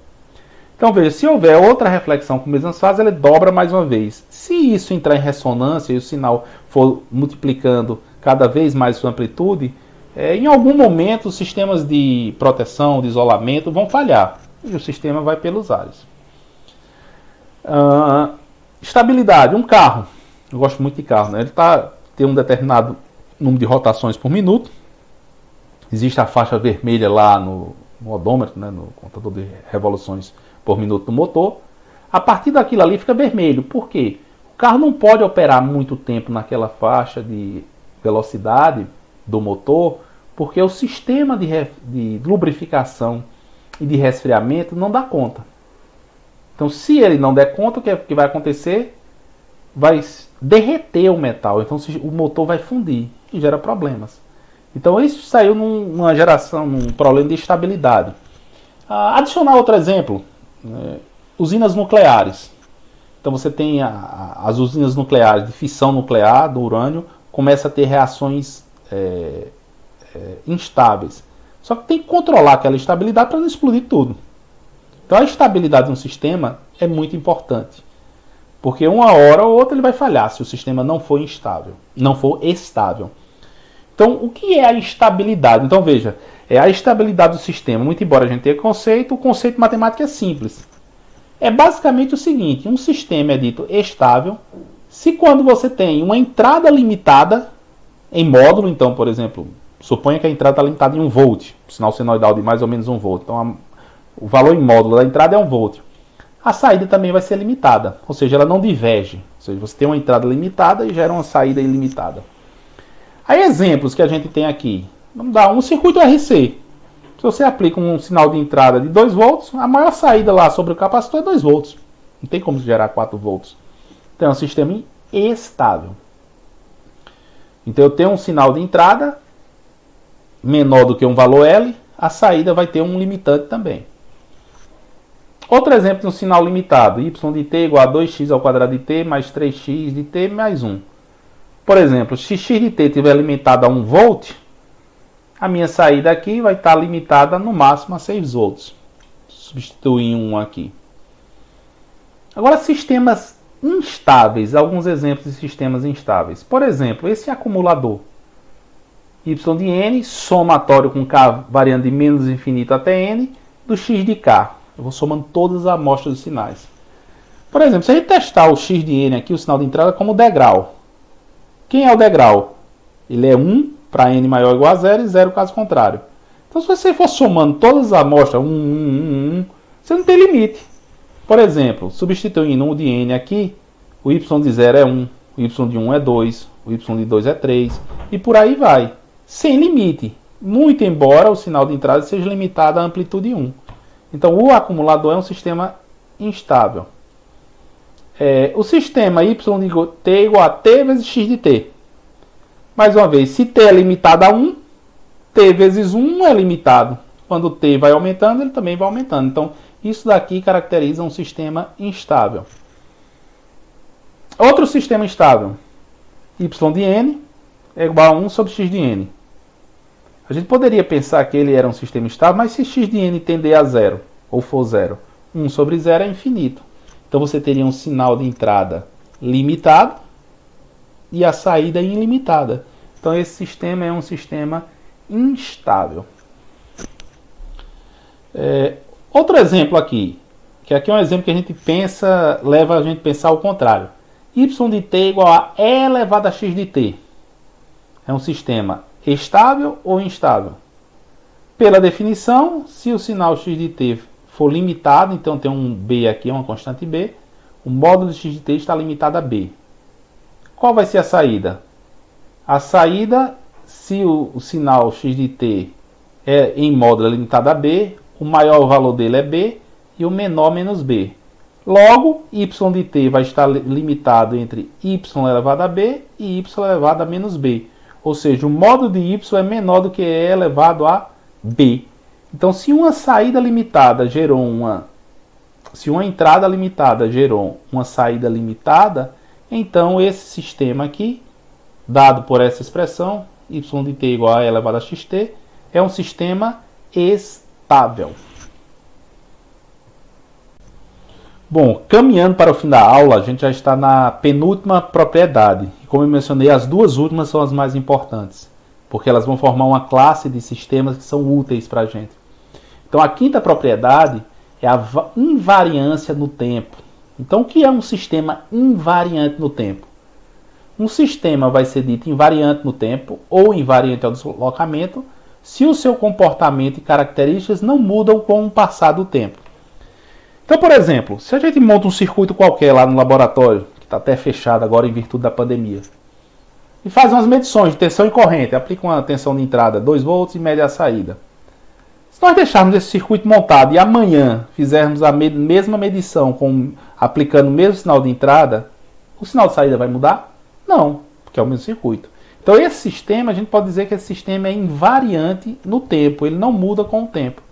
Então veja, se houver outra reflexão com a mesma fase, ele dobra mais uma vez. Se isso entrar em ressonância e o sinal for multiplicando cada vez mais sua amplitude, em algum momento os sistemas de proteção, de isolamento vão falhar e o sistema vai pelos ares. Estabilidade, um carro. Eu gosto muito de carro, né? Ele tem um determinado número de rotações por minuto. Existe a faixa vermelha lá no odômetro, né? No contador de revoluções por minuto do motor. A partir daquilo ali fica vermelho. Por quê? O carro não pode operar muito tempo naquela faixa de velocidade do motor, porque o sistema de lubrificação e de resfriamento não dá conta. Então, se ele não der conta, o que vai acontecer? Vai derreter o metal. Então, o motor vai fundir e gera problemas. Então, isso saiu num problema de estabilidade. Adicionar outro exemplo, usinas nucleares. Então, você tem as usinas nucleares de fissão nuclear do urânio, começa a ter reações instáveis. Só que tem que controlar aquela estabilidade para não explodir tudo. Então a estabilidade de um sistema é muito importante. Porque uma hora ou outra ele vai falhar se o sistema não for estável. Então o que é a instabilidade? Então veja, é a estabilidade do sistema. Muito embora a gente tenha conceito, o conceito matemático é simples. É basicamente o seguinte: um sistema é dito estável se quando você tem uma entrada limitada em módulo. Então, por exemplo, suponha que a entrada está limitada em 1 volt, sinal senoidal de mais ou menos 1 volt. Então, o valor em módulo da entrada é 1 volt. A saída também vai ser limitada, ou seja, ela não diverge. Ou seja, você tem uma entrada limitada e gera uma saída ilimitada. Aí, exemplos que a gente tem aqui. Vamos dar um circuito RC. Se você aplica um sinal de entrada de 2 volts, a maior saída lá sobre o capacitor é 2 volts. Não tem como gerar 4 volts. Então, é um sistema estável. Então, eu tenho um sinal de entrada menor do que um valor L, a saída vai ter um limitante também. Outro exemplo de um sinal limitado: y de t igual a 2x ao quadrado de t mais 3x de t mais 1. Por exemplo, se x de t estiver limitado a 1 volt, a minha saída aqui vai estar limitada no máximo a 6 volts. Substituir 1 aqui. Agora, sistemas instáveis. Alguns exemplos de sistemas instáveis. Por exemplo, esse acumulador. Y de n, somatório com k variando de menos infinito até n, do x de k. Eu vou somando todas as amostras de sinais. Por exemplo, se a gente testar o x de n aqui, o sinal de entrada, como degrau. Quem é o degrau? Ele é 1 para n maior ou igual a 0 e 0 caso contrário. Então, se você for somando todas as amostras, 1, você não tem limite. Por exemplo, substituindo o de n aqui, o y de 0 é 1, o y de 1 é 2, o y de 2 é 3, e por aí vai. Sem limite. Muito embora o sinal de entrada seja limitado à amplitude 1. Então, o acumulador é um sistema instável. O sistema y de t é igual a t vezes x de t. Mais uma vez, se t é limitado a 1, t vezes 1 é limitado. Quando t vai aumentando, ele também vai aumentando. Então, isso daqui caracteriza um sistema instável. Outro sistema instável, y de n é igual a 1 sobre x de n. A gente poderia pensar que ele era um sistema instável, mas se x de n tender a 0, ou for 0, 1 sobre 0 é infinito. Então você teria um sinal de entrada limitado e a saída ilimitada. Então esse sistema é um sistema instável. Outro exemplo aqui, que aqui é um exemplo que a gente pensa, leva a gente a pensar o contrário. Y de t é igual a e elevado a x de t. É um sistema estável ou instável? Pela definição, se o sinal x de t for limitado, então tem um b aqui, uma constante b, o módulo de x de t está limitado a b. Qual vai ser a saída? A saída, se o sinal x de t é em módulo limitado a b, o maior valor dele é b e o menor menos b. Logo, y de t vai estar limitado entre y elevado a b e y elevado a menos b. Ou seja, o módulo de y é menor do que e elevado a b. Então, se uma saída limitada gerou se uma entrada limitada gerou uma saída limitada, então esse sistema aqui, dado por essa expressão, y de t igual a e elevado a xt, é um sistema estável. Bom, caminhando para o fim da aula, a gente já está na penúltima propriedade. Como eu mencionei, as duas últimas são as mais importantes, porque elas vão formar uma classe de sistemas que são úteis para a gente. Então, a quinta propriedade é a invariância no tempo. Então, o que é um sistema invariante no tempo? Um sistema vai ser dito invariante no tempo ou invariante ao deslocamento se o seu comportamento e características não mudam com o passar do tempo. Então, por exemplo, se a gente monta um circuito qualquer lá no laboratório, que está até fechado agora em virtude da pandemia, e faz umas medições de tensão e corrente, aplica uma tensão de entrada 2 volts e mede a saída. Se nós deixarmos esse circuito montado e amanhã fizermos a mesma medição aplicando o mesmo sinal de entrada, o sinal de saída vai mudar? Não, porque é o mesmo circuito. Então esse sistema, a gente pode dizer que esse sistema é invariante no tempo, ele não muda com o tempo.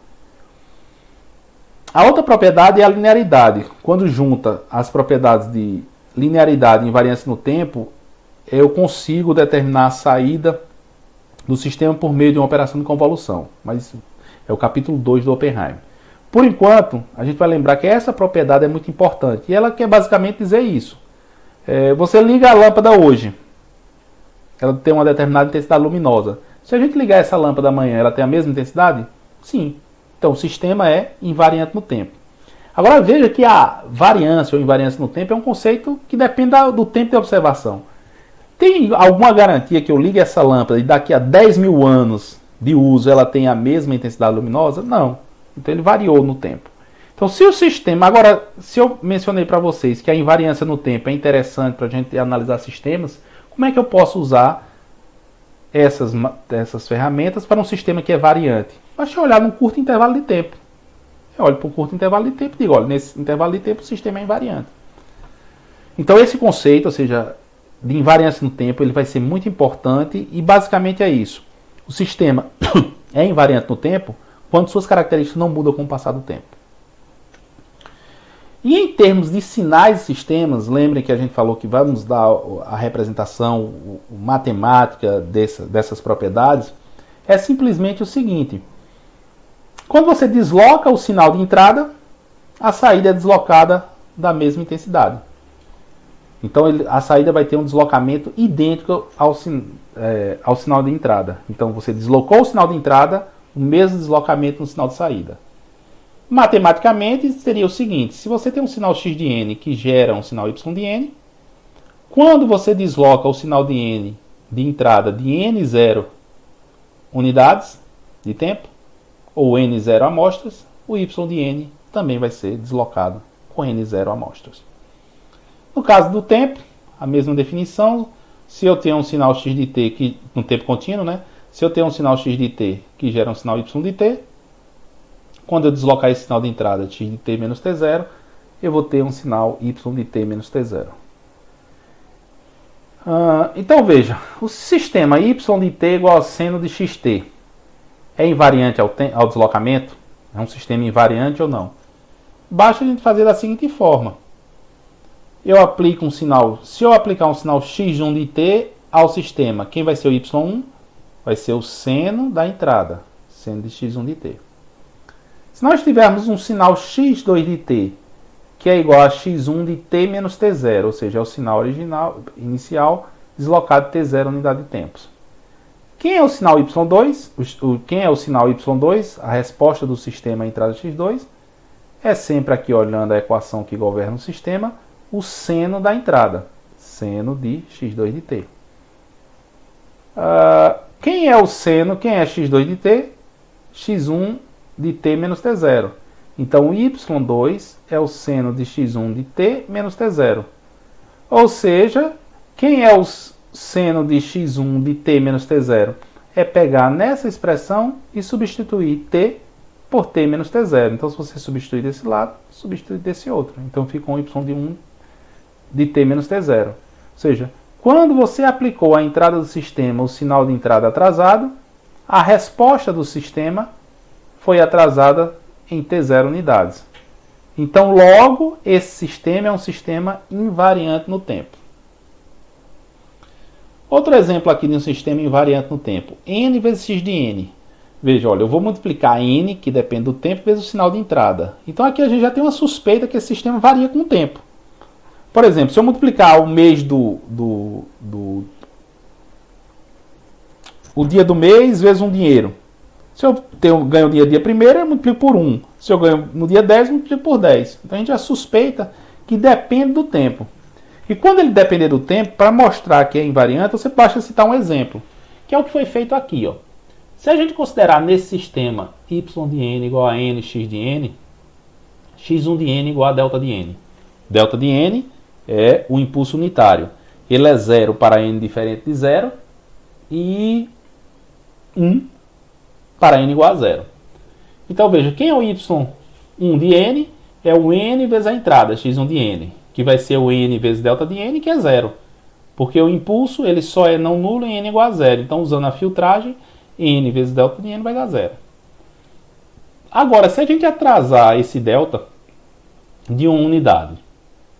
A outra propriedade é a linearidade. Quando junta as propriedades de linearidade e invariância no tempo, eu consigo determinar a saída do sistema por meio de uma operação de convolução. Mas isso é o capítulo 2 do Oppenheim. Por enquanto, a gente vai lembrar que essa propriedade é muito importante. E ela quer basicamente dizer isso. Você liga a lâmpada hoje. Ela tem uma determinada intensidade luminosa. Se a gente ligar essa lâmpada amanhã, ela tem a mesma intensidade? Sim. Então, o sistema é invariante no tempo. Agora, veja que a variância ou invariância no tempo é um conceito que depende do tempo de observação. Tem alguma garantia que eu ligue essa lâmpada e daqui a 10 mil anos de uso ela tem a mesma intensidade luminosa? Não. Então, ele variou no tempo. Então, se o sistema... Agora, se eu mencionei para vocês que a invariância no tempo é interessante para a gente analisar sistemas, como é que eu posso usar essas ferramentas para um sistema que é variante? Basta olhar num curto intervalo de tempo. Eu olho para um curto intervalo de tempo e digo, olha, nesse intervalo de tempo o sistema é invariante. Então esse conceito, ou seja, de invariância no tempo, ele vai ser muito importante e basicamente é isso. O sistema é invariante no tempo quando suas características não mudam com o passar do tempo. E em termos de sinais e sistemas, lembrem que a gente falou que vamos dar a representação matemática dessas propriedades, é simplesmente o seguinte. Quando você desloca o sinal de entrada, a saída é deslocada da mesma intensidade. Então a saída vai ter um deslocamento idêntico ao sinal de entrada. Então você deslocou o sinal de entrada, o mesmo deslocamento no sinal de saída. Matematicamente seria o seguinte, se você tem um sinal x de n que gera um sinal y de n, Quando você desloca o sinal de n de entrada de n0 unidades de tempo, ou n0 amostras, o y de n também vai ser deslocado com n0 amostras. No caso do tempo, a mesma definição. Se eu tenho um sinal x de t que, no tempo contínuo, né? Se eu tenho um sinal x de t que gera um sinal y de t, quando eu deslocar esse sinal de entrada x de t menos t0, eu vou ter um sinal y de t menos t0. Então veja, o sistema y de t igual a seno de xt é invariante ao deslocamento? É um sistema invariante ou não? Basta a gente fazer da seguinte forma. Eu aplico um sinal, se eu aplicar um sinal x1 de t ao sistema, quem vai ser o y1? Vai ser o seno da entrada, seno de x1 de t. Se nós tivermos um sinal x2 de t, que é igual a x1 de t menos t0, ou seja, é o sinal original, inicial, deslocado de t0 unidade de tempos. Quem é o sinal y2? Quem é o sinal y2? A resposta do sistema à entrada x2 é sempre aqui, olhando a equação que governa o sistema, o seno da entrada, seno de x2 de t. Quem é o seno? Quem é x2 de t? x1 de t menos t0. Então, o y2 é o seno de x1 de t menos t0. Ou seja, quem é o seno de x1 de t menos t0? É pegar nessa expressão e substituir t por t menos t0. Então, se você substituir desse lado, substituir desse outro. Então, fica um y de 1 de t menos t0. Ou seja, quando você aplicou à entrada do sistema o sinal de entrada atrasado, a resposta do sistema foi atrasada em t0 unidades. Então, logo, esse sistema é um sistema invariante no tempo. Outro exemplo aqui de um sistema invariante no tempo. N vezes x de n. Veja, olha, eu vou multiplicar n, que depende do tempo, vezes o sinal de entrada. Então, aqui a gente já tem uma suspeita que esse sistema varia com o tempo. Por exemplo, se eu multiplicar o mês o dia do mês vezes um dinheiro. Se eu ganho o dia 1º, eu multiplico por 1. Se eu ganho no dia 10, eu multiplico por 10. Então a gente já suspeita que depende do tempo. E quando ele depender do tempo, para mostrar que é invariante, você basta citar um exemplo, que é o que foi feito aqui. Ó. Se a gente considerar nesse sistema y de n igual a nx de n, x1 de n igual a delta de n. Delta de n é o impulso unitário. Ele é 0 para n diferente de 0 e 1 para n igual a 0. Então veja, quem é o y1 de n? É o n vezes a entrada, x1 de n, que vai ser o n vezes delta de n, que é 0. Porque o impulso ele só é não nulo em n igual a 0. Então, usando a filtragem, n vezes delta de n vai dar 0. Agora, se a gente atrasar esse delta de 1 unidade,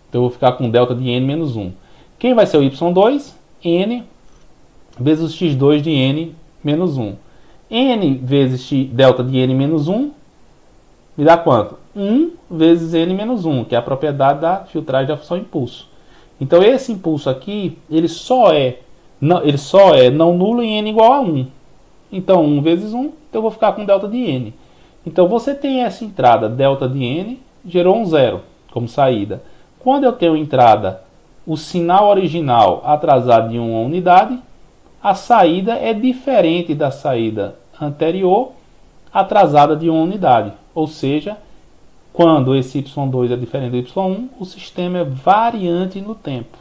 então eu vou ficar com delta de n menos 1. Quem vai ser o y2? N vezes x2 de n menos 1. N vezes delta de n menos 1 me dá quanto? 1 vezes n menos 1, que é a propriedade da filtragem da função impulso. Então esse impulso aqui, ele só é não nulo em n igual a 1. Então 1 vezes 1, então eu vou ficar com delta de n. Então você tem essa entrada delta de n, gerou um 0 como saída. Quando eu tenho entrada, o sinal original atrasado de 1 unidade, a saída é diferente da saída anterior, atrasada de 1 unidade. Ou seja, quando esse y2 é diferente do y1, o sistema é variante no tempo.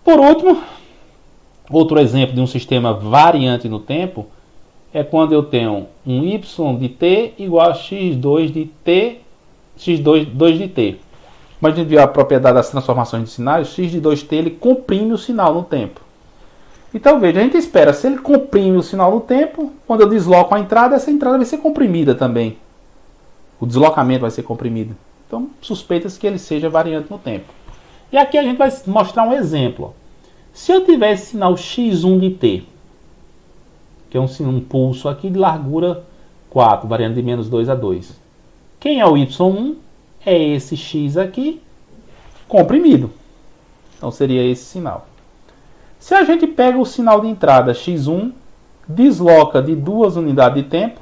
Por último, outro exemplo de um sistema variante no tempo é quando eu tenho um y de t igual a x2 de t, x2 de t. Mas a gente viu a propriedade das transformações de sinais, x de 2t ele comprime o sinal no tempo. Então veja, a gente espera, se ele comprime o sinal no tempo, quando eu desloco a entrada, essa entrada vai ser comprimida também. O deslocamento vai ser comprimido. Então suspeita-se que ele seja variante no tempo. E aqui a gente vai mostrar um exemplo. Se eu tiver esse sinal x1 de t, que é um pulso aqui de largura 4, variando de menos 2 a 2. Quem é o y1? É esse x aqui comprimido. Então seria esse sinal. Se a gente pega o sinal de entrada x1, desloca de 2 unidades de tempo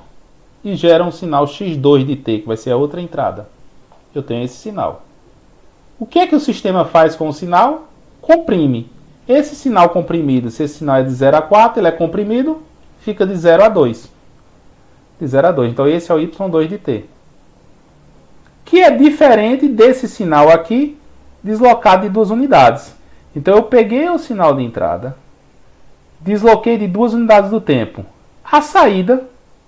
e gera um sinal x2 de t, que vai ser a outra entrada. Eu tenho esse sinal. O que é que o sistema faz com o sinal? Comprime. Esse sinal comprimido, se esse sinal é de 0 a 4, ele é comprimido, fica de 0 a 2. De 0 a 2. Então esse é o y2 de t. Que é diferente desse sinal aqui, deslocado de 2 unidades. Então eu peguei o sinal de entrada, desloquei de 2 unidades do tempo. A saída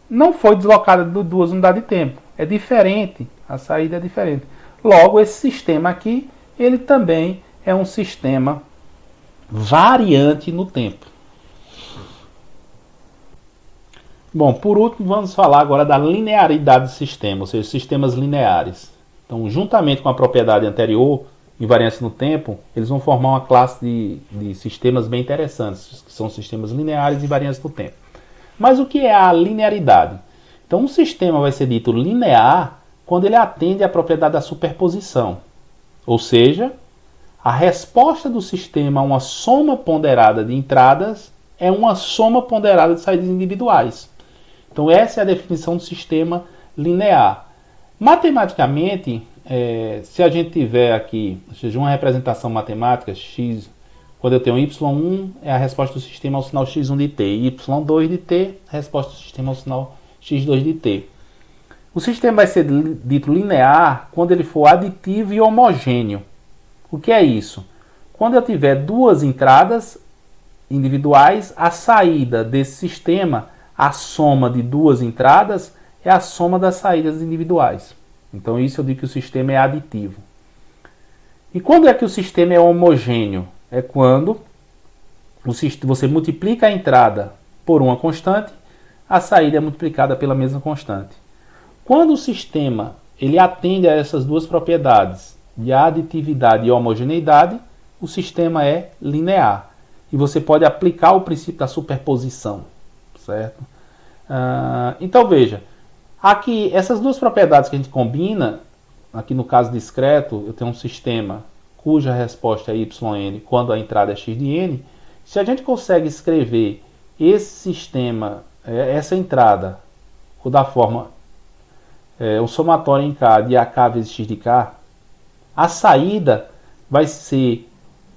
não foi deslocada de 2 unidades de tempo. É diferente. A saída é diferente. Logo, esse sistema aqui, ele também é um sistema variante no tempo. Bom, por último, vamos falar agora da linearidade do sistema, ou seja, sistemas lineares. Então, juntamente com a propriedade anterior, invariância no tempo, eles vão formar uma classe de sistemas bem interessantes, que são sistemas lineares e invariância no tempo. Mas o que é a linearidade? Então, um sistema vai ser dito linear quando ele atende à propriedade da superposição. Ou seja, a resposta do sistema a uma soma ponderada de entradas é uma soma ponderada de saídas individuais. Então, essa é a definição do sistema linear. Matematicamente, se a gente tiver aqui, ou seja, uma representação matemática, x, quando eu tenho y1, é a resposta do sistema ao sinal x1 de t, e y2 de t, a resposta do sistema ao sinal x2 de t. O sistema vai ser dito linear quando ele for aditivo e homogêneo. O que é isso? Quando eu tiver duas entradas individuais, a saída desse sistema, a soma de duas entradas, é a soma das saídas individuais. Então isso eu digo que o sistema é aditivo. E quando é que o sistema é homogêneo? É quando você multiplica a entrada por uma constante, a saída é multiplicada pela mesma constante. Quando o sistema ele atende a essas duas propriedades, de aditividade e homogeneidade, o sistema é linear. E você pode aplicar o princípio da superposição. Certo? Então veja, aqui essas duas propriedades que a gente combina, aqui no caso discreto, eu tenho um sistema cuja resposta é yn quando a entrada é x de n. Se a gente consegue escrever esse sistema, essa entrada, da forma o somatório em k de ak vezes x de k, a saída vai ser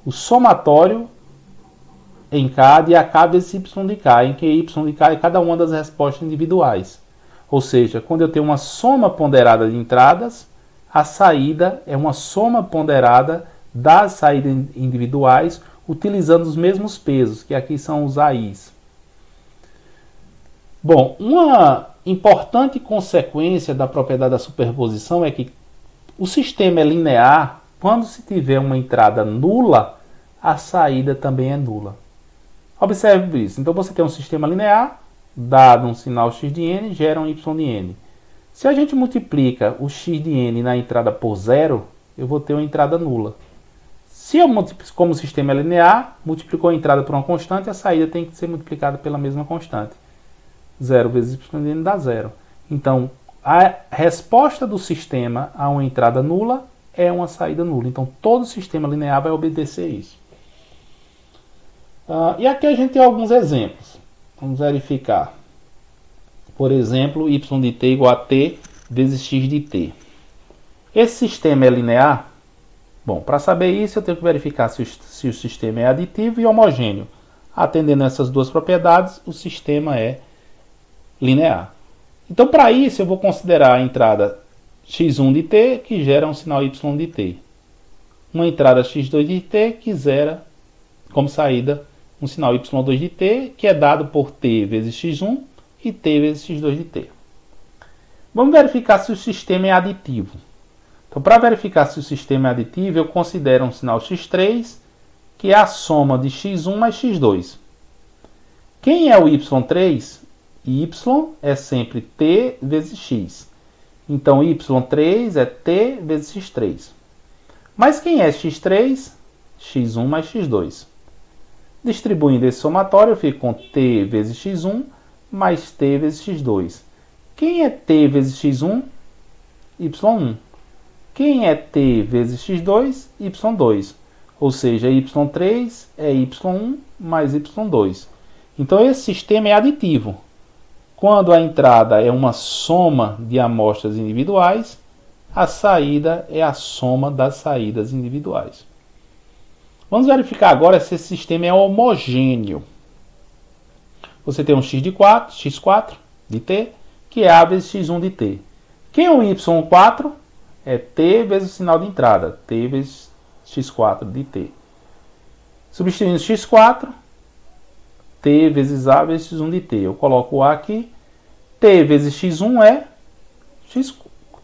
o somatório em k de ak vezes y de k, em que y de k é cada uma das respostas individuais. Ou seja, quando eu tenho uma soma ponderada de entradas, a saída é uma soma ponderada das saídas individuais, utilizando os mesmos pesos, que aqui são os AIs. Bom, uma importante consequência da propriedade da superposição é que o sistema é linear quando se tiver uma entrada nula, a saída também é nula. Observe isso. Então você tem um sistema linear, dado um sinal x de n, gera um y de n. Se a gente multiplica o x de n na entrada por zero, eu vou ter uma entrada nula. Se eu multiplico, como o sistema é linear, multiplicou a entrada por uma constante, a saída tem que ser multiplicada pela mesma constante. 0 vezes y de n dá 0. Então, a resposta do sistema a uma entrada nula é uma saída nula. Então, todo sistema linear vai obedecer isso. E aqui a gente tem alguns exemplos. Vamos verificar. Por exemplo, y de t igual a t vezes x de t. Esse sistema é linear? Bom, para saber isso, eu tenho que verificar se o sistema é aditivo e homogêneo. Atendendo a essas duas propriedades, o sistema é linear. Então, para isso, eu vou considerar a entrada x1 de t, que gera um sinal y de t. Uma entrada x2 de t, que gera como saída um sinal y2 de t, que é dado por t vezes x1 e t vezes x2 de t. Vamos verificar se o sistema é aditivo. Então, para verificar se o sistema é aditivo, eu considero um sinal x3, que é a soma de x1 mais x2. Quem é o y3? Y é sempre t vezes x. Então, y3 é t vezes x3. Mas quem é x3? x1 mais x2. Distribuindo esse somatório, eu fico com t vezes x1 mais t vezes x2. Quem é t vezes x1? y1. Quem é t vezes x2? y2. Ou seja, y3 é y1 mais y2. Então, esse sistema é aditivo. Quando a entrada é uma soma de amostras individuais a saída é a soma das saídas individuais. Vamos verificar agora se esse sistema é homogêneo. Você tem um x de 4, x4 de t, que é a vezes x1 de t. Quem é o y4? É t vezes o sinal de entrada, t vezes x4 de t. Substituindo x4, t vezes a vezes x1 de t. Eu coloco o a aqui, t vezes x1 é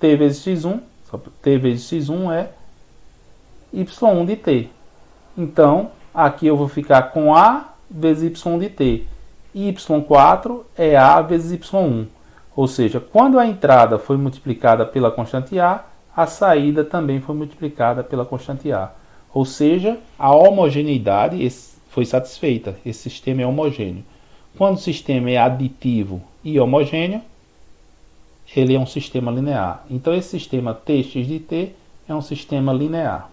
t vezes x1, t vezes x1 é y1 de t. Então, aqui eu vou ficar com a vezes y de t. Y4 é a vezes y1. Ou seja, quando a entrada foi multiplicada pela constante a saída também foi multiplicada pela constante a. Ou seja, a homogeneidade foi satisfeita. Esse sistema é homogêneo. Quando o sistema é aditivo e homogêneo, ele é um sistema linear. Então, esse sistema Tx de t é um sistema linear.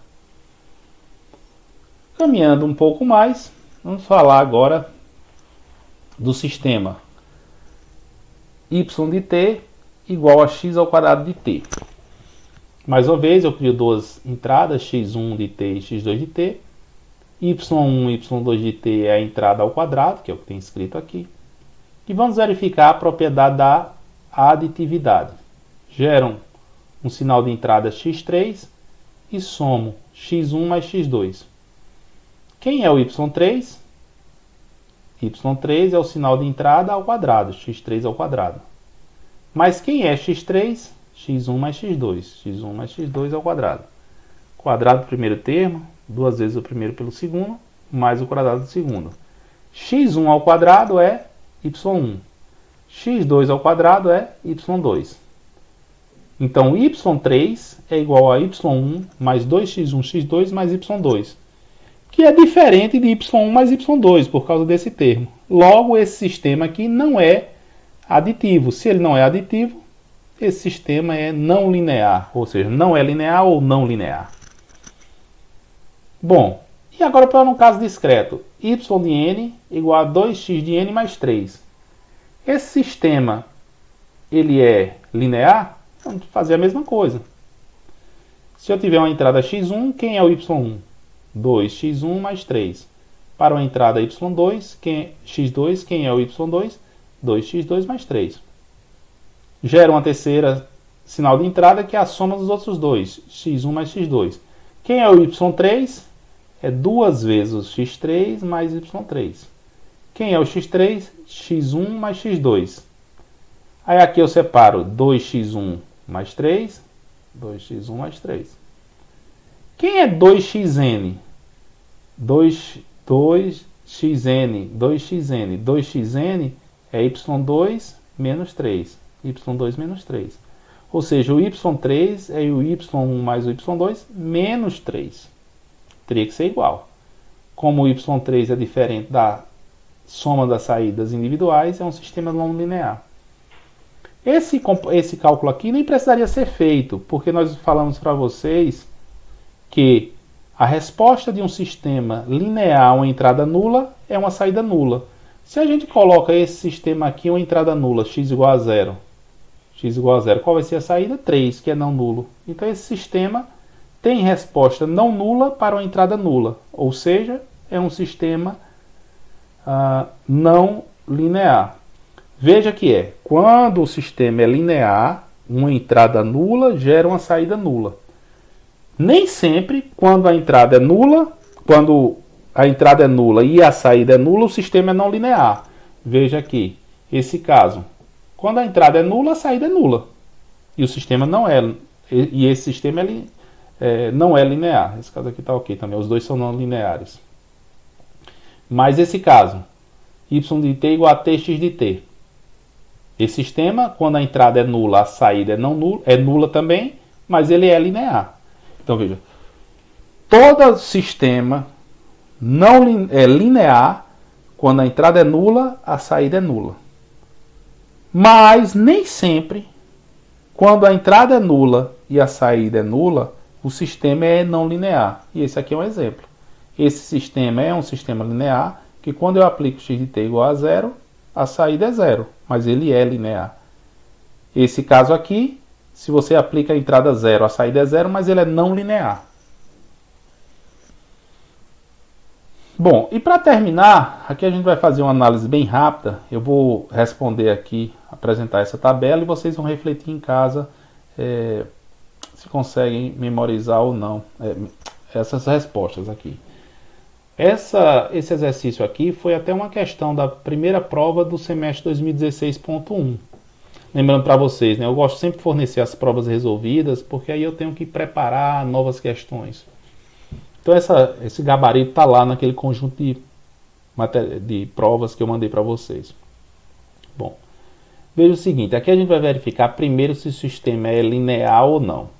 Caminhando um pouco mais, vamos falar agora do sistema y de t igual a x ao quadrado de t. Mais uma vez, eu crio duas entradas, x1 de t e x2 de t. y1 e y2 de t é a entrada ao quadrado, que é o que tem escrito aqui. E vamos verificar a propriedade da aditividade. Geram um sinal de entrada x3 e somo x1 mais x2. Quem é o y3? y3 é o sinal de entrada ao quadrado, x3 ao quadrado. Mas quem é x3? x1 mais x2. x1 mais x2 ao quadrado. Quadrado do primeiro termo, duas vezes o primeiro pelo segundo, mais o quadrado do segundo. x1 ao quadrado é y1. x2 ao quadrado é y2. Então, y3 é igual a y1 mais 2x1, x2 mais y2. Que é diferente de y1 mais y2, por causa desse termo. Logo, esse sistema aqui não é aditivo. Se ele não é aditivo, esse sistema é não linear, ou seja, não é linear ou não linear. Bom, e agora para um caso discreto, y de n igual a 2x de n mais 3. Esse sistema, ele é linear? Vamos fazer a mesma coisa. Se eu tiver uma entrada x1, quem é o y1? 2x1 mais 3. Para uma entrada y2, x2, quem é o y2? 2x2 mais 3. Gera uma terceira sinal de entrada, que é a soma dos outros dois, x1 mais x2. Quem é o y3? É duas vezes o x3 mais y3. Quem é o x3? x1 mais x2. Aí aqui eu separo 2x1 mais 3, 2x1 mais 3. Quem é 2xn? 2xn, 2xn é y2 menos 3. y2 menos 3. Ou seja, o y3 é o y1 mais o y2 menos 3. Teria que ser igual. Como o y3 é diferente da soma das saídas individuais, é um sistema não linear. Esse cálculo aqui nem precisaria ser feito, porque nós falamos para vocês que a resposta de um sistema linear a uma entrada nula é uma saída nula. Se a gente coloca esse sistema aqui, uma entrada nula, x igual a 0, qual vai ser a saída? 3, que é não nulo. Então esse sistema tem resposta não nula para uma entrada nula, ou seja, é um sistema não linear. Veja que quando o sistema é linear, uma entrada nula gera uma saída nula. Nem sempre, quando a entrada é nula, e a saída é nula, o sistema é não linear. Veja aqui, esse caso. Quando a entrada é nula, a saída é nula. E o sistema não é. E esse sistema não é linear. Esse caso aqui está ok também. Os dois são não lineares. Mas esse caso, y de t igual a tx de t. Esse sistema, quando a entrada é nula, a saída é nula também, mas ele é linear. Então veja, todo sistema não é linear, quando a entrada é nula, a saída é nula. Mas nem sempre, quando a entrada é nula e a saída é nula, o sistema é não linear. E esse aqui é um exemplo. Esse sistema é um sistema linear, que quando eu aplico x de t igual a 0, a saída é 0, mas ele é linear. Esse caso aqui se você aplica a entrada 0, a saída é 0, mas ele é não linear. Bom, e para terminar, aqui a gente vai fazer uma análise bem rápida. Eu vou responder aqui, apresentar essa tabela e vocês vão refletir em casa se conseguem memorizar ou não essas respostas aqui. Esse exercício aqui foi até uma questão da primeira prova do semestre 2016.1. Lembrando para vocês, né, eu gosto sempre de fornecer as provas resolvidas, porque aí eu tenho que preparar novas questões. Então esse gabarito está lá naquele conjunto de provas que eu mandei para vocês. Bom, veja o seguinte, aqui a gente vai verificar primeiro se o sistema é linear ou não.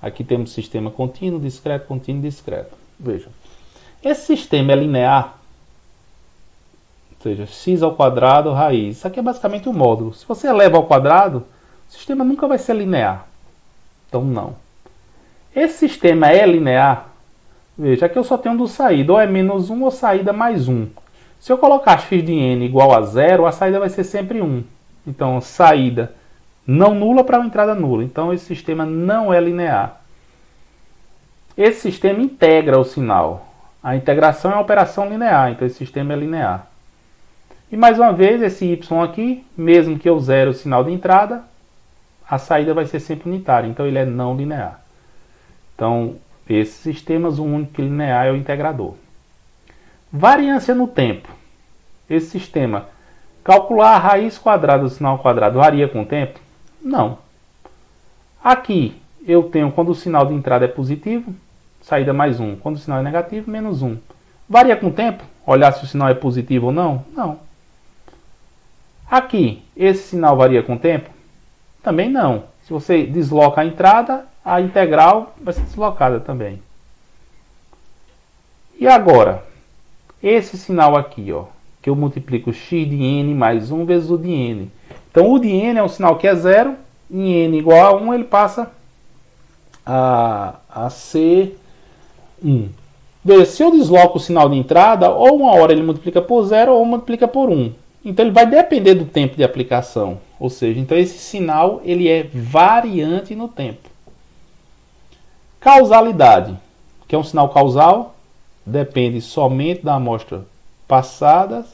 Aqui temos sistema contínuo, discreto, discreto. Veja, esse sistema é linear, ou seja, x ao quadrado raiz. Isso aqui é basicamente um módulo. Se você eleva ao quadrado, o sistema nunca vai ser linear. Então não. Esse sistema é linear. Veja, aqui eu só tenho duas saídas, ou é menos 1 ou saída mais 1. Se eu colocar x de n igual a 0, a saída vai ser sempre 1. Então, saída não nula para uma entrada nula. Então, esse sistema não é linear. Esse sistema integra o sinal. A integração é uma operação linear, então esse sistema é linear. E mais uma vez, esse y aqui, mesmo que eu zere o sinal de entrada, a saída vai ser sempre unitária. Então, ele é não linear. Então, esses sistemas, o único linear é o integrador. Variância no tempo. Esse sistema, calcular a raiz quadrada do sinal quadrado varia com o tempo? Não. Aqui, eu tenho quando o sinal de entrada é positivo, saída mais 1. Quando o sinal é negativo, menos 1. Varia com o tempo? Olhar se o sinal é positivo ou não? Não. Aqui, esse sinal varia com o tempo? Também não. Se você desloca a entrada, a integral vai ser deslocada também. E agora, esse sinal aqui, ó, que eu multiplico x de n mais 1 vezes o de n. Então, o de n é um sinal que é 0, em n igual a 1, ele passa a ser 1. Veja, se eu desloco o sinal de entrada, ou uma hora ele multiplica por 0, ou multiplica por 1. Então, ele vai depender do tempo de aplicação. Ou seja, então esse sinal ele é variante no tempo. Causalidade, que é um sinal causal, depende somente da amostra passada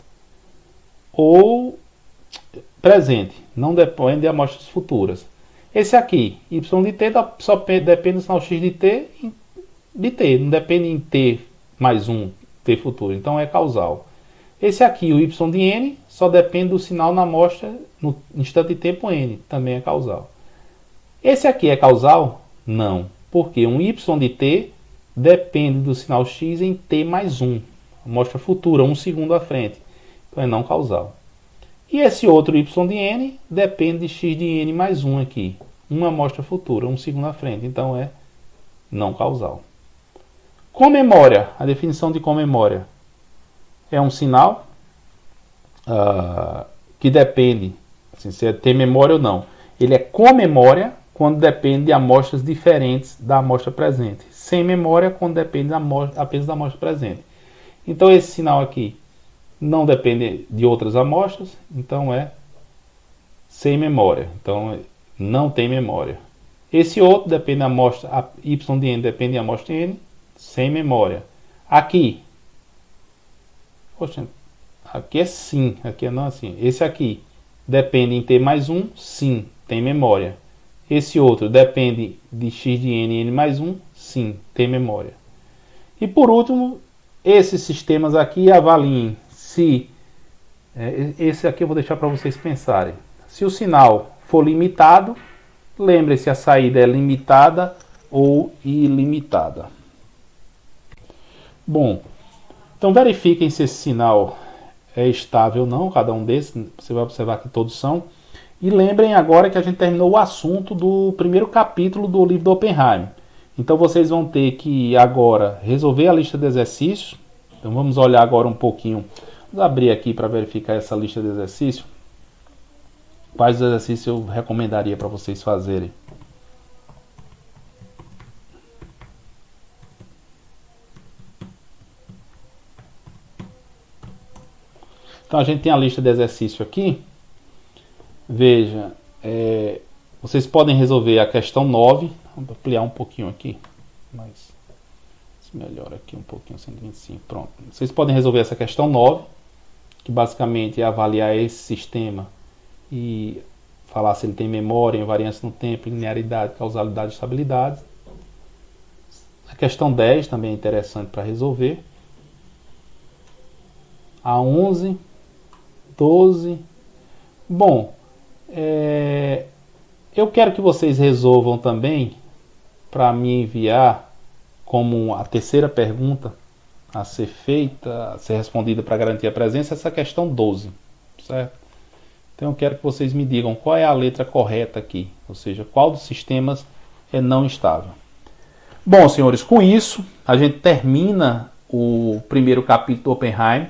ou presente, não depende de amostras futuras. Esse aqui, y de t, só depende do sinal x de t, não depende em t mais 1, t futuro, então é causal. Esse aqui, o y de n, só depende do sinal na amostra no instante de tempo n, também é causal. Esse aqui é causal? Não. Porque um y de t depende do sinal x em t mais 1. Amostra futura, 1 segundo à frente. Então é não causal. E esse outro y de n depende de x de n mais 1 aqui. Uma amostra futura, 1 segundo à frente. Então é não causal. Comemória. A definição de comemória é um sinal que depende, assim, se é ter memória ou não. Ele é comemória quando depende de amostras diferentes da amostra presente. Sem memória, quando depende apenas da amostra presente. Então, esse sinal aqui não depende de outras amostras, então é sem memória. Então, não tem memória. Esse outro depende da amostra, y de n depende da amostra n, sem memória. Aqui, poxa, aqui é sim, aqui é não assim. Esse aqui depende em t mais 1, sim, tem memória. Esse outro depende de x de n, n mais 1, sim, tem memória. E por último, esses sistemas aqui avaliem se... esse aqui eu vou deixar para vocês pensarem. Se o sinal for limitado, lembre-se, a saída é limitada ou ilimitada. Bom, então verifiquem se esse sinal é estável ou não, cada um desses, você vai observar que todos são. E lembrem agora que a gente terminou o assunto do primeiro capítulo do livro do Oppenheim. Então vocês vão ter que agora resolver a lista de exercícios. Então vamos olhar agora um pouquinho. Vamos abrir aqui para verificar essa lista de exercícios. Quais exercícios eu recomendaria para vocês fazerem. Então a gente tem a lista de exercício aqui. Veja, Vocês podem resolver a questão 9. Vamos ampliar um pouquinho aqui. Mas melhora aqui um pouquinho, 125. Pronto. Vocês podem resolver essa questão 9, que basicamente é avaliar esse sistema e falar se ele tem memória, invariância no tempo, linearidade, causalidade e estabilidade. A questão 10 também é interessante para resolver. A 11, 12. Bom, eu quero que vocês resolvam também para me enviar como a terceira pergunta a ser feita, a ser respondida para garantir a presença, essa questão 12, certo? Então eu quero que vocês me digam qual é a letra correta aqui, ou seja, qual dos sistemas é não estável. Bom, senhores, com isso a gente termina o primeiro capítulo do Oppenheim,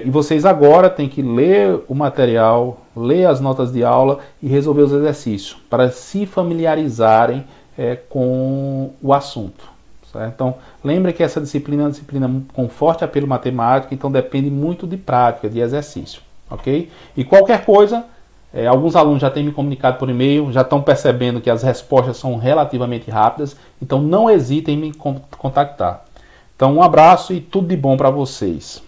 e vocês agora têm que ler o material, ler as notas de aula e resolver os exercícios, para se familiarizarem com o assunto. Certo? Então, lembre que essa disciplina é uma disciplina com forte apelo matemático, então depende muito de prática, de exercício. Ok? E qualquer coisa, alguns alunos já têm me comunicado por e-mail, já estão percebendo que as respostas são relativamente rápidas, então não hesitem em me contactar. Então, um abraço e tudo de bom para vocês.